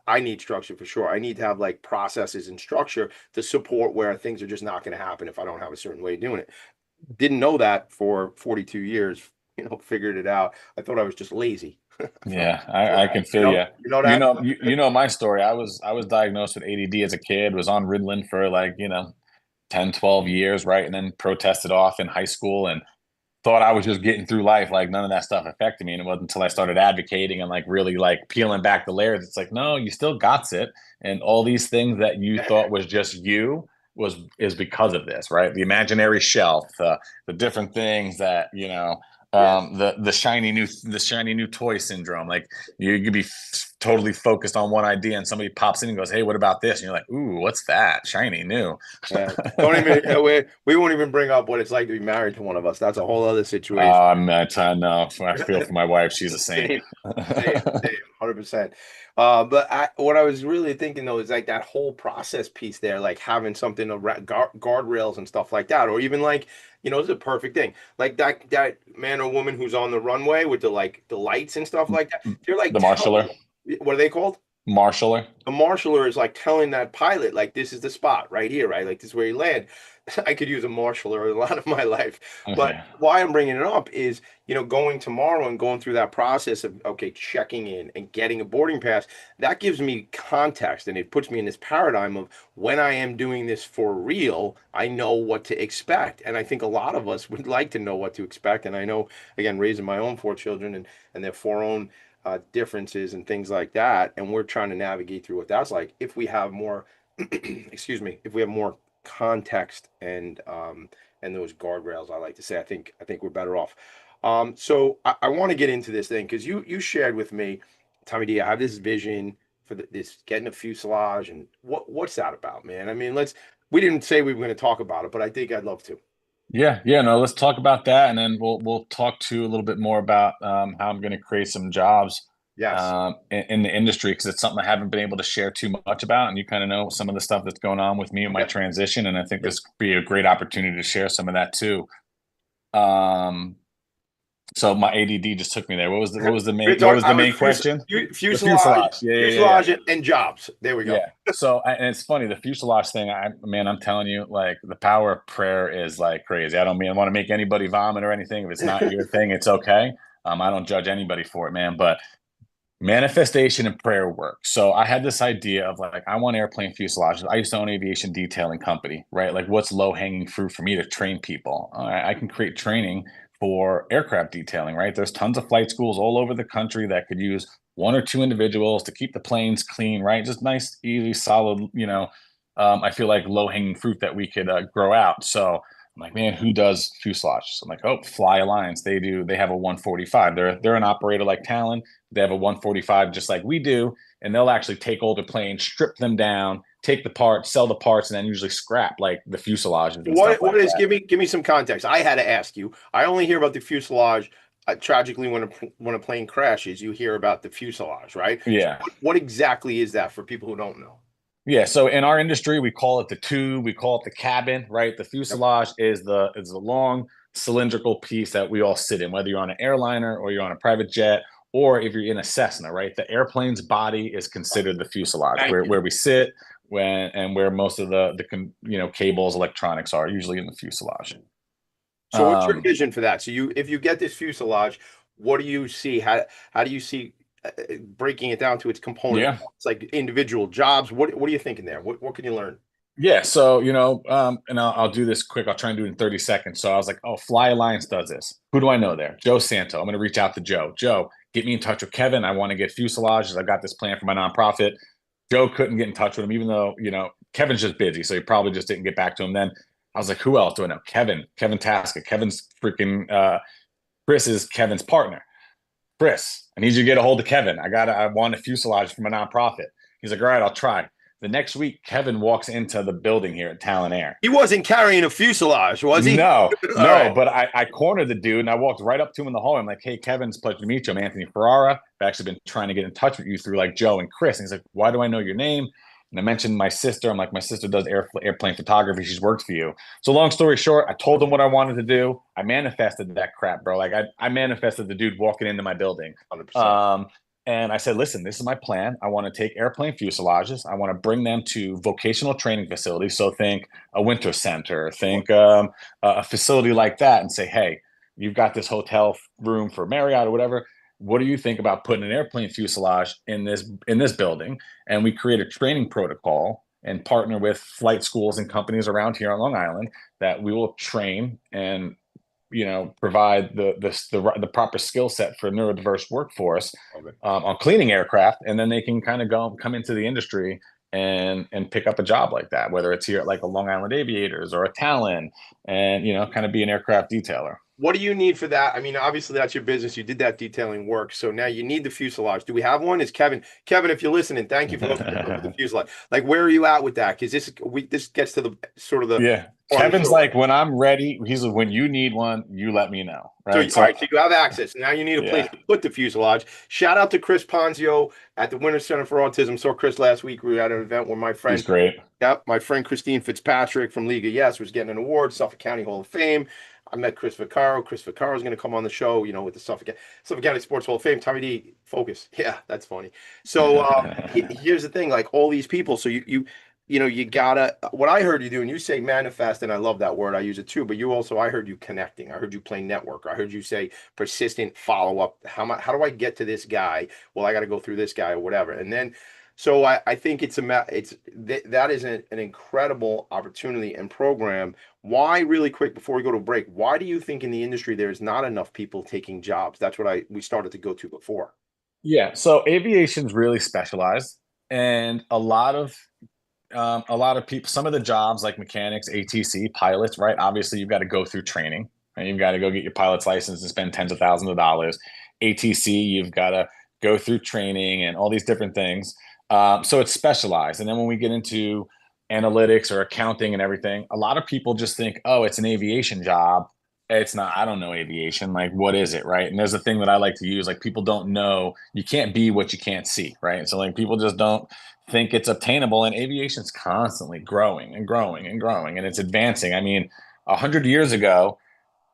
I need structure for sure. I need to have like processes and structure to support where things are just not going to happen if I don't have a certain way of doing it. Didn't know that for 42 years, figured it out. I thought I was just lazy. Yeah, I can feel you. You know that? You know my story. I was diagnosed with ADD as a kid, was on Ritalin for 10, 12 years, right? And then protested off in high school and thought I was just getting through life. Like none of that stuff affected me. And it wasn't until I started advocating and really peeling back the layers. It's like, no, you still got it. And all these things that you thought was just you is because of this, right? The imaginary shelf, the different things that, the shiny new toy syndrome. Like you could be totally focused on one idea, and somebody pops in and goes, "Hey, what about this?" And you're like, "Ooh, what's that? Shiny new." Yeah. Don't even we won't even bring up what it's like to be married to one of us. That's a whole other situation. I'm not trying. No, I feel for my wife. She's a saint. Same, same, 100%. But what I was really thinking though is like that whole process piece there, like having something guardrails and stuff like that, or even like, it's a perfect thing. Like that man or woman who's on the runway with the lights and stuff like that. They're like The marshaller. What are they called? Marshaller. A marshaller is like telling that pilot, like, this is the spot right here, right? Like, this is where you land. I could use a marshaller a lot of my life. But Okay. why I'm bringing it up is, going tomorrow and going through that process of, okay, checking in and getting a boarding pass, that gives me context and it puts me in this paradigm of when I am doing this for real, I know what to expect. And I think a lot of us would like to know what to expect. And I know, again, raising my own 4 children and their 4 own differences and things like that, and we're trying to navigate through what that's like. If we have more, excuse me, if we have more context and those guardrails, I like to say, I think we're better off. So I want to get into this thing because you shared with me, Tommy D, I have this vision for this getting a fuselage, and what's that about, man? I mean, we didn't say we were going to talk about it, but I think I'd love to. Yeah, no, let's talk about that, and then we'll talk to a little bit more about how I'm going to create some jobs Yes. in the industry, because it's something I haven't been able to share too much about, and you kind of know some of the stuff that's going on with me and my transition, and I think this could be a great opportunity to share some of that too. So my ADD just took me there. What was the main question? Fuselage, Yeah. and jobs. There we go. Yeah. So, and it's funny, the fuselage thing, I'm telling you, like, the power of prayer is like crazy. I don't want to make anybody vomit or anything. If it's not your thing, it's okay. I don't judge anybody for it, man. But manifestation and prayer work. So I had this idea of like, I want airplane fuselages. I used to own aviation detailing company, right? Like, what's low hanging fruit for me to train people? I can create training for aircraft detailing, right? There's tons of flight schools all over the country that could use 1 or 2 individuals to keep the planes clean, right? Just nice, easy, solid, I feel like low hanging fruit that we could grow out. So I'm like, man, who does fuselage? So I'm like, oh, Fly Alliance. They have a 145. They're an operator like Talon. They have a 145 just like we do, and they'll actually take older planes, strip them down, take the parts, sell the parts, and then usually scrap like the fuselage. What is? Give me some context. I had to ask you. I only hear about the fuselage. Tragically, when a plane crashes, you hear about the fuselage, right? Yeah. So what exactly is that for people who don't know? Yeah, so in our industry, we call it the tube, we call it the cabin, right? The fuselage is the long cylindrical piece that we all sit in, whether you're on an airliner or you're on a private jet, or if you're in a Cessna, right? The airplane's body is considered the fuselage, where we sit, where most of the cables, electronics are usually in the fuselage. So what's your vision for that? So if you get this fuselage, what do you see? How do you see breaking it down to its components? Yeah. It's like individual jobs. What are you thinking there? What can you learn? Yeah, so and I'll do this quick. I'll try and do it in 30 seconds. So I was like, oh, Fly Alliance does this. Who do I know there? Joe Santo. I'm going to reach out to Joe. Joe, get me in touch with Kevin. I want to get fuselages. I got this plan for my nonprofit. Joe couldn't get in touch with him, even though Kevin's just busy, so he probably just didn't get back to him. Then I was like, who else do I know? Kevin Taska. Kevin's freaking Chris is Kevin's partner. Chris, I need you to get a hold of Kevin. I want a fuselage for my nonprofit. He's like, all right, I'll try. The next week, Kevin walks into the building here at Talon Air. He wasn't carrying a fuselage, was he? No, right. But I cornered the dude and I walked right up to him in the hall. I'm like, hey, Kevin, it's a pleasure to meet you. I'm Antonio Ferrara. I've actually been trying to get in touch with you through like Joe and Chris. And he's like, why do I know your name? And I mentioned my sister. I'm like, my sister does airplane photography. She's worked for you. So long story short, I told him what I wanted to do. I manifested that crap, bro. Like I manifested the dude walking into my building. 100%. And I said, listen, this is my plan. I want to take airplane fuselages. I want to bring them to vocational training facilities. So think a winter center, think a facility like that, and say, hey, you've got this hotel room for Marriott or whatever. What do you think about putting an airplane fuselage in this building? And we create a training protocol and partner with flight schools and companies around here on Long Island that we will train and provide the proper skill set for a neurodiverse workforce on cleaning aircraft, and then they can kind of come into the industry and pick up a job like that, whether it's here at like a Long Island Aviators or a Talon, and kind of be an aircraft detailer. what do you need for that? I mean, obviously that's your business. You did that detailing work. So now you need the fuselage. Do we have one? Is Kevin, if you're listening, thank you for hooking up with the fuselage. Like, where are you at with that? Because this gets to the sort of the Yeah. Kevin's like, when I'm ready, he's like, when you need one, you let me know. Right. So, all right, so you have access. Now you need a place to put the fuselage. Shout out to Chris Ponzio at the Winter Center for Autism. Saw Chris last week. We were at an event where my friend, he's great. Yep, my friend Christine Fitzpatrick from League of Yes was getting an award, Suffolk County Hall of Fame. I met Chris Vaccaro. Chris Vaccaro is going to come on the show, with the Suffolk County Sports Hall of Fame. Tommy D, Focus. Yeah, that's funny. So here's the thing, like all these people. So you gotta, what I heard you do, and you say manifest, and I love that word. I use it too, but I heard you connecting. I heard you play network. I heard you say persistent follow up. How do I get to this guy? Well, I got to go through this guy or whatever. And then, so I think that is an incredible opportunity and program. Why, really quick before we go to break, why do you think in the industry there's not enough people taking jobs? That's what we started to go to before. Yeah. So aviation's really specialized, and a lot of people, some of the jobs like mechanics, ATC, pilots, right? Obviously, you've got to go through training, and you've got to go get your pilot's license and spend tens of thousands of dollars. ATC, you've got to go through training and all these different things. So it's specialized. And then when we get into analytics or accounting and everything, a lot of people just think, oh, it's an aviation job. It's not. I don't know aviation. Like, what is it, right? And there's a thing that I like to use. Like, people don't know. You can't be what you can't see, right? So like, people just don't think it's obtainable. And aviation's constantly growing and growing and growing, and it's advancing. I mean, 100 years ago,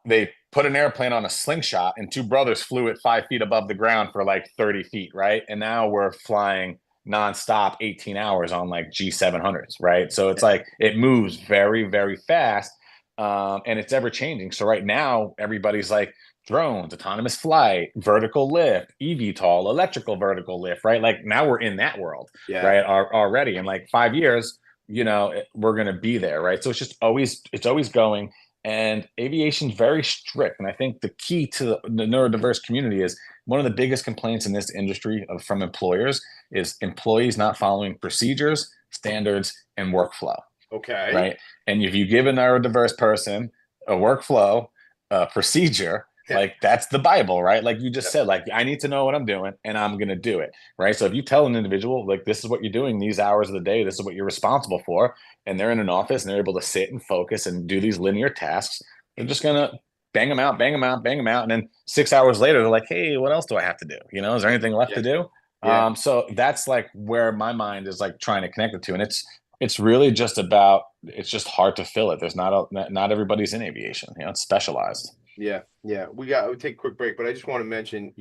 they put an airplane on a slingshot, and two brothers flew it 5 feet above the ground for like 30 feet, right? And now we're flying nonstop 18 hours on like G700s, right? So it's like it moves very, very fast. And it's ever changing. So right now, everybody's like drones, autonomous flight, vertical lift, eVTOL, electrical vertical lift, right? Like now we're in that world, right? Already in like 5 years, we're going to be there, right? So it's always going. And aviation's very strict. And I think the key to the neurodiverse community is one of the biggest complaints in this industry from employers is employees not following procedures, standards, and workflow. Okay. Right. And if you give a neurodiverse person a workflow, a procedure, like that's the Bible, right? Like you just said, like, I need to know what I'm doing and I'm going to do it. Right. So if you tell an individual, like, this is what you're doing these hours of the day, this is what you're responsible for, and they're in an office and they're able to sit and focus and do these linear tasks, they're just going to bang them out. And then 6 hours later, they're like, hey, what else do I have to do? Is there anything left to do? Yeah. So that's like where my mind is like trying to connect it to. And it's really just about, it's just hard to fill it. There's not everybody's in aviation, it's specialized. Yeah. We'll take a quick break, but I just want to mention,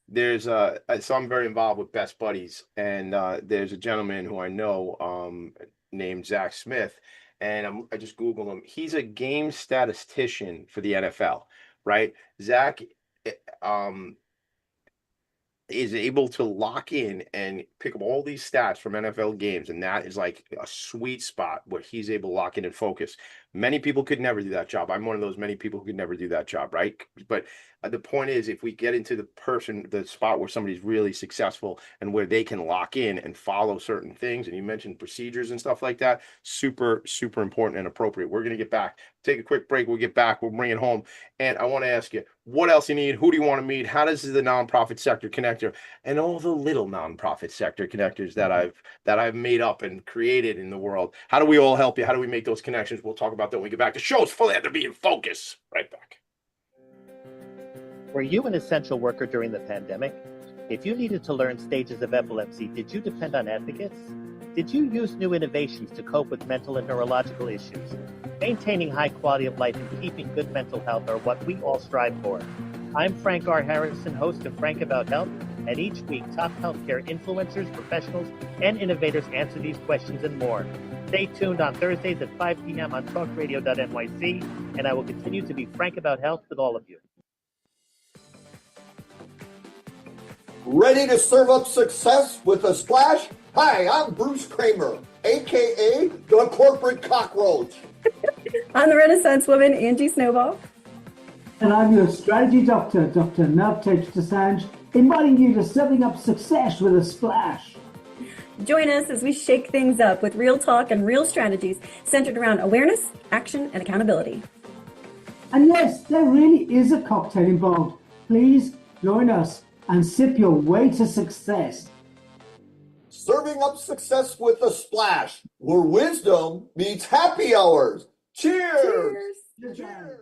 there's so I'm very involved with Best Buddies, and there's a gentleman who I know named Zach Smith, and I just Googled him. He's a game statistician for the NFL, right? Zach is able to lock in and pick up all these stats from NFL games, and that is like a sweet spot where he's able to lock in and focus. Many people could never do that job. I'm one of those many people who could never do that job, right? But the point is, if we get into the spot where somebody's really successful and where they can lock in and follow certain things, and you mentioned procedures and stuff like that, super, super important and appropriate. We're going to get back, take a quick break. We'll get back. We'll bring it home. And I want to ask you, what else you need? Who do you want to meet? How does the nonprofit sector connector and all the little nonprofit sector connectors that I've made up and created in the world? How do we all help you? How do we make those connections? We'll talk about that when we get back. The show's Philanthropy in Focus. Right back. Were you an essential worker during the pandemic? If you needed to learn stages of epilepsy, did you depend on advocates? Did you use new innovations to cope with mental and neurological issues? Maintaining high quality of life and keeping good mental health are what we all strive for. I'm Frank R. Harrison, host of Frank About Health, and each week top healthcare influencers, professionals, and innovators answer these questions and more. Stay tuned on Thursdays at 5 p.m. on talkradio.nyc, and I will continue to be frank about health with all of you. Ready to serve up success with a splash? Hi, I'm Bruce Kramer, a.k.a. the Corporate Cockroach. I'm the Renaissance woman, Angie Snowball. And I'm your strategy doctor, Dr. Navtej Desange, inviting you to serving up success with a splash. Join us as we shake things up with real talk and real strategies centered around awareness, action, and accountability. And yes, there really is a cocktail involved. Please join us and sip your way to success. Serving up success with a splash, where wisdom meets happy hours. Cheers! Cheers.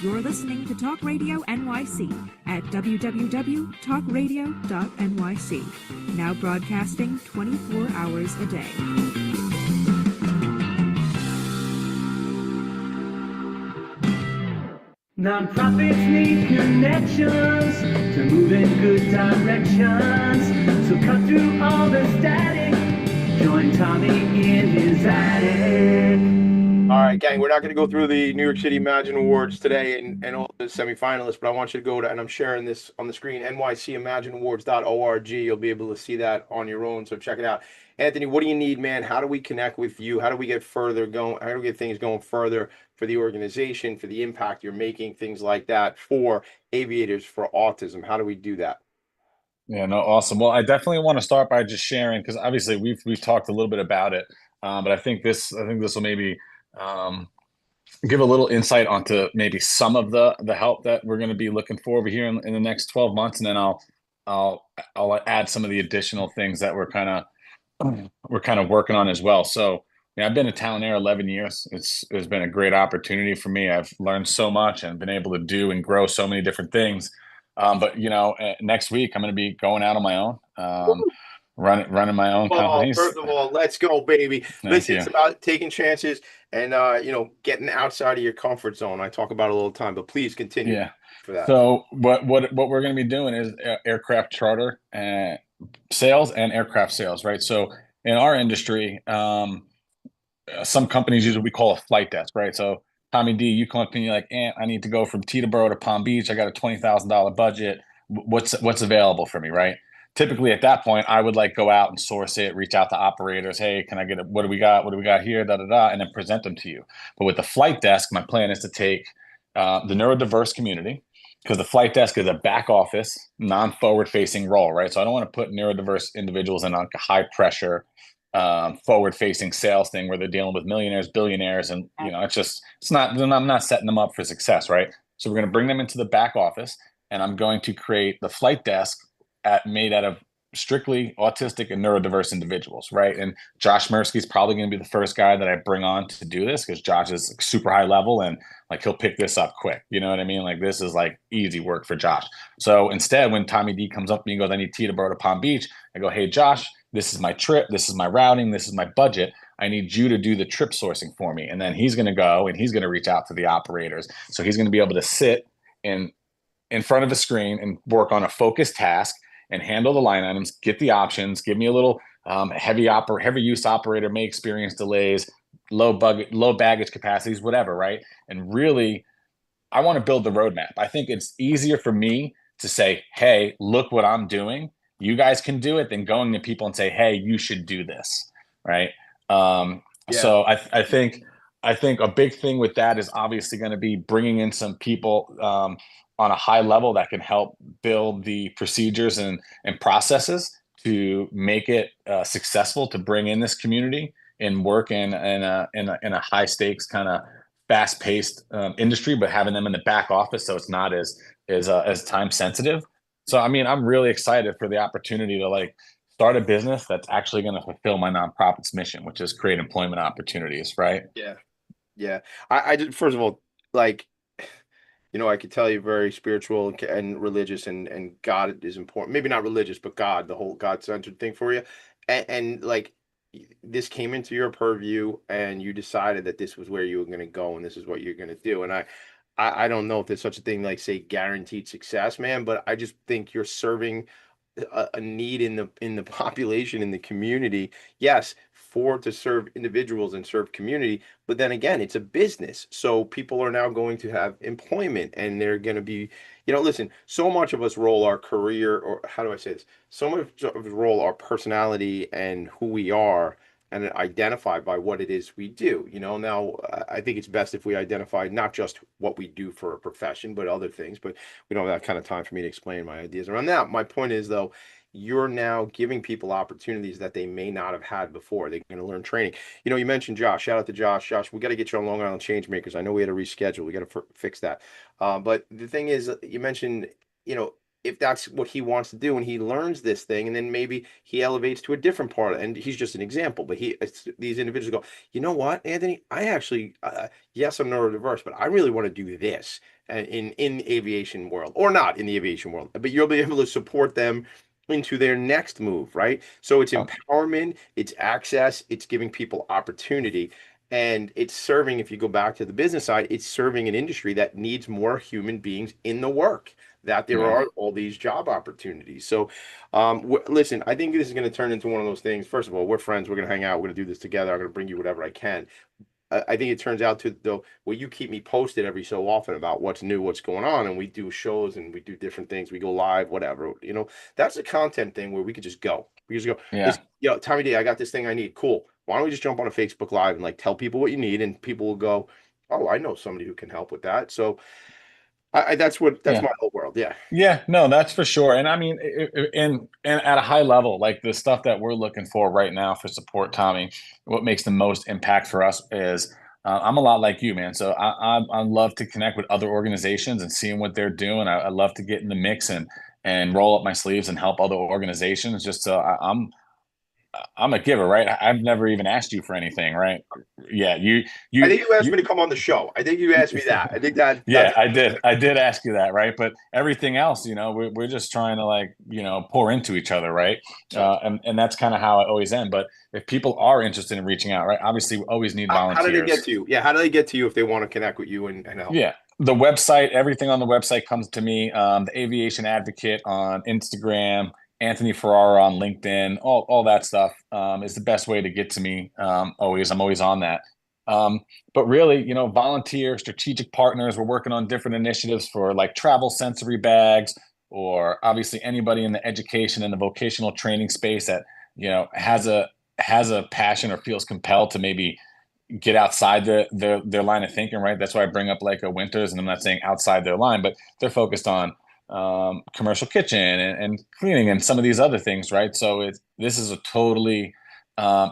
You're listening to Talk Radio NYC at www.talkradio.nyc. Now broadcasting 24 hours a day. Nonprofits need connections to move in good directions. So cut through all the static. Join Tommy in his attic. All right, gang, we're not going to go through the New York City Imagine Awards today and all the semifinalists, but I want you to go to, and I'm sharing this on the screen, nycimagineawards.org. You'll be able to see that on your own, so check it out. Anthony, what do you need, man? How do we connect with you? How do we get further going? How do we get things going further for the organization, for the impact you're making, things like that, for Aviators, for autism? How do we do that? Yeah, no, awesome. Well, I definitely want to start by just sharing, because obviously we've talked a little bit about it, but I think this will maybe give a little insight onto maybe some of the help that we're going to be looking for over here in the next 12 months, and then I'll add some of the additional things that we're kind of working on as well. So yeah, I've been at Talent Air 11 years. It's been a great opportunity for me. I've learned so much and been able to do and grow so many different things. But next week I'm going to be going out on my own, running my own companies. First of all, let's go, baby. Listen, you. it's about taking chances and getting outside of your comfort zone. I talk about it all the time, but please continue. Yeah. For that. So what we're going to be doing is aircraft charter and sales and aircraft sales, right? So in our industry, some companies use what we call a flight desk, right? So Tommy D, you come up and you're like, I need to go from Teterboro to Palm Beach. I got a $20,000 budget. What's available for me, right? Typically at that point, I would go out and source it, reach out to operators. Hey, can I get it? What do we got? What do we got here? And then present them to you. But with the flight desk, my plan is to take the neurodiverse community, because the flight desk is a back office, non-forward facing role, right? So I don't want to put neurodiverse individuals in a high pressure, forward facing sales thing where they're dealing with millionaires, billionaires, and I'm not setting them up for success, right? So we're going to bring them into the back office, and I'm going to create the flight desk made out of strictly autistic and neurodiverse individuals, right? And Josh Mirsky is probably going to be the first guy that I bring on to do this, because Josh is super high level and he'll pick this up quick. You know what I mean? This is easy work for Josh. So instead, when Tommy D comes up to me and goes, I need Teterboro to Palm Beach, I go, hey, Josh, this is my trip. This is my routing. This is my budget. I need you to do the trip sourcing for me. And then he's going to go and he's going to reach out to the operators. So he's going to be able to sit in front of a screen and work on a focused task and handle the line items, get the options, give me a little heavy use operator may experience delays, low baggage capacities, whatever, right? And really, I want to build the roadmap. I think it's easier for me to say, hey, look what I'm doing. You guys can do it, than going to people and say, hey, you should do this, right? So I think a big thing with that is obviously going to be bringing in some people on a high level that can help build the procedures and processes to make it successful to bring in this community and work in a high stakes kind of fast paced industry, but having them in the back office so it's not as time sensitive. So I mean, I'm really excited for the opportunity to start a business that's actually going to fulfill my nonprofit's mission, which is create employment opportunities, right? Yeah. I did, first of all, I could tell you very spiritual and religious, and God is important. Maybe not religious, but God, the whole God-centered thing for you. And this came into your purview, and you decided that this was where you were going to go, and this is what you're going to do. And I don't know if there's such a thing say guaranteed success, man, but I just think you're serving a need in the population, in the community. Yes, to serve individuals and serve community, but then again, it's a business, so people are now going to have employment, and they're going to be, listen, so much of us roll our career, or how do I say this, so much of us roll our personality and who we are and identify by what it is we do. Now I think it's best if we identify not just what we do for a profession, but other things, but we don't have that kind of time for me to explain my ideas around that. My point is, though, you're now giving people opportunities that they may not have had before. They're going to learn training. You know, you mentioned Josh. Shout out to Josh. Josh, we got to get you on Long Island Change Makers. I know we had to reschedule. We got to fix that. But the thing is, you mentioned, you know, if that's what he wants to do and he learns this thing and then maybe he elevates to a different part, and he's just an example, but these individuals go, you know what, Anthony, I actually, yes, I'm neurodiverse, but I really want to do this in the aviation world, or not in the aviation world, but you'll be able to support them into their next move, right? So it's empowerment, it's access, it's giving people opportunity. And it's serving, if you go back to the business side, it's serving an industry that needs more human beings in the work, that there are all these job opportunities. So listen, I think this is going to turn into one of those things. First of all, we're friends. We're going to hang out. We're going to do this together. I'm going to bring you whatever I can. I think it turns out to, though, well, you keep me posted every so often about what's new, what's going on, and we do shows and we do different things. We go live, whatever. You know, that's a content thing where we could just go. We just go, yo, Tommy D, I got this thing I need. Cool. Why don't we just jump on a Facebook Live and like tell people what you need, and people will go, oh, I know somebody who can help with that. So that's my whole world. Yeah. Yeah, no, that's for sure. And I mean, and at a high level, like the stuff that we're looking for right now for support, Tommy, what makes the most impact for us is I'm a lot like you, man. So I love to connect with other organizations and seeing what they're doing. I love to get in the mix and roll up my sleeves and help other organizations. Just so I'm a giver, right? I've never even asked you for anything, right? Yeah, you. I think you asked me to come on the show. I think you asked me that. I think that. Yeah, I did. I did ask you that, right? But everything else, you know, we're just trying to like, you know, pour into each other, right? And that's kind of how it always ends. But if people are interested in reaching out, right? Obviously, we always need volunteers. How do they get to you? Yeah, how do they get to you if they want to connect with you and help? Yeah. The website, everything on the website comes to me. The Aviation Advocate on Instagram, Anthony Ferrara on LinkedIn, all that stuff is the best way to get to me. I'm always on that. But really, you know, volunteer, strategic partners, we're working on different initiatives for like travel sensory bags, or obviously anybody in the education and the vocational training space that, you know, has a passion or feels compelled to maybe get outside their line of thinking, right? That's why I bring up like a Winters, and I'm not saying outside their line, but they're focused on commercial kitchen and cleaning and some of these other things, right? So this is a totally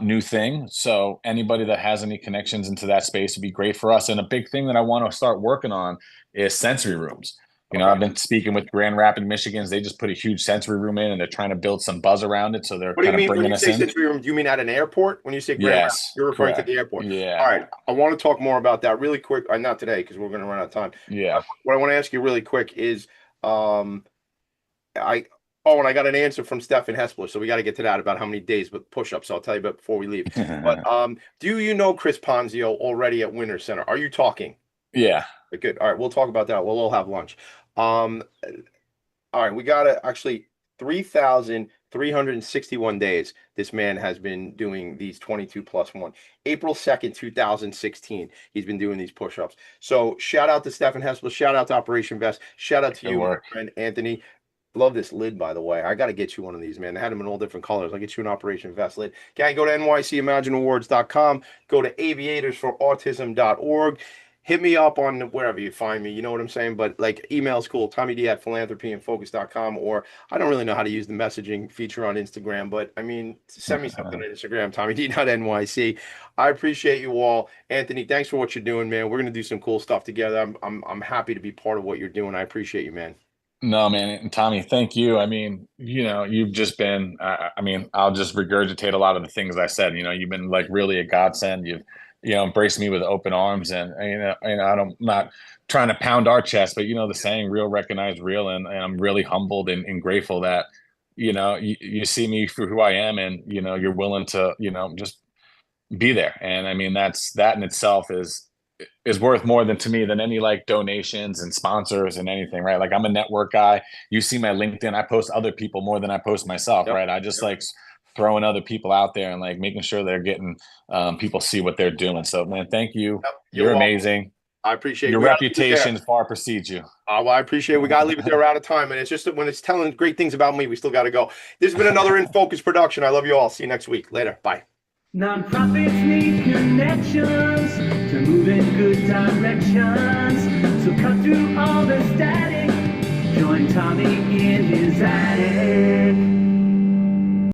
new thing. So anybody that has any connections into that space would be great for us. And a big thing that I want to start working on is sensory rooms. You know, I've been speaking with Grand Rapids, Michigan. They just put a huge sensory room in, and they're trying to build some buzz around it. So they're kind of bringing us in. When you say sensory room, do you mean at an airport? When you say Grand Rapids, you're referring to the airport. Yeah. All right. I want to talk more about that really quick. Not today, because we're going to run out of time. Yeah. What I want to ask you really quick is, and I got an answer from Stefan Hespler, so we got to get to that about how many days with push-ups. So I'll tell you about before we leave. But do you know Chris Ponzio already at Winter Center? Are you talking? Yeah. Good. All right, we'll talk about that. We'll all have lunch. All right, we got to actually 3,361 days. This man has been doing these 22+1. April 2nd, 2016. He's been doing these push-ups. So shout out to Stefan Hespler. Shout out to Operation Vest. Shout out to you, my friend Anthony. Love this lid, by the way. I got to get you one of these, man. They had them in all different colors. I'll get you an Operation Vest lid. Gang, go to nycimagineawards.com. Go to aviatorsforautism.org. Hit me up on wherever you find me. You know what I'm saying? But like email's cool. TommyD at philanthropyandfocus.com. Or I don't really know how to use the messaging feature on Instagram, but I mean, send me something on Instagram, TommyD.nyc. I appreciate you all. Anthony, thanks for what you're doing, man. We're going to do some cool stuff together. I'm happy to be part of what you're doing. I appreciate you, man. No, man. And Tommy, thank you. I mean, you know, you've just been, I mean, I'll just regurgitate a lot of the things I said. You know, you've been like really a godsend. You've, you know, embraced me with open arms, and I'm not trying to pound our chest, but you know, the saying, real recognize real. And I'm really humbled and grateful that, you know, you see me for who I am, and, you know, you're willing to, you know, just be there. And I mean, that in itself is worth more to me than any like donations and sponsors and anything, right? Like I'm a network guy. You see my LinkedIn, I post other people more than I post myself, right? I just like throwing other people out there and like making sure they're getting people see what they're doing. So man, thank you. You're amazing. I appreciate your reputation far precedes you. Well, I appreciate it. We got to leave it there. We're out of time. And it's just that when it's telling great things about me, we still got to go. This has been another In Focus production. I love you all. See you next week. Later. Bye. Nonprofits need connections to move in good directions. So cut through all the static. Join Tommy in his attic.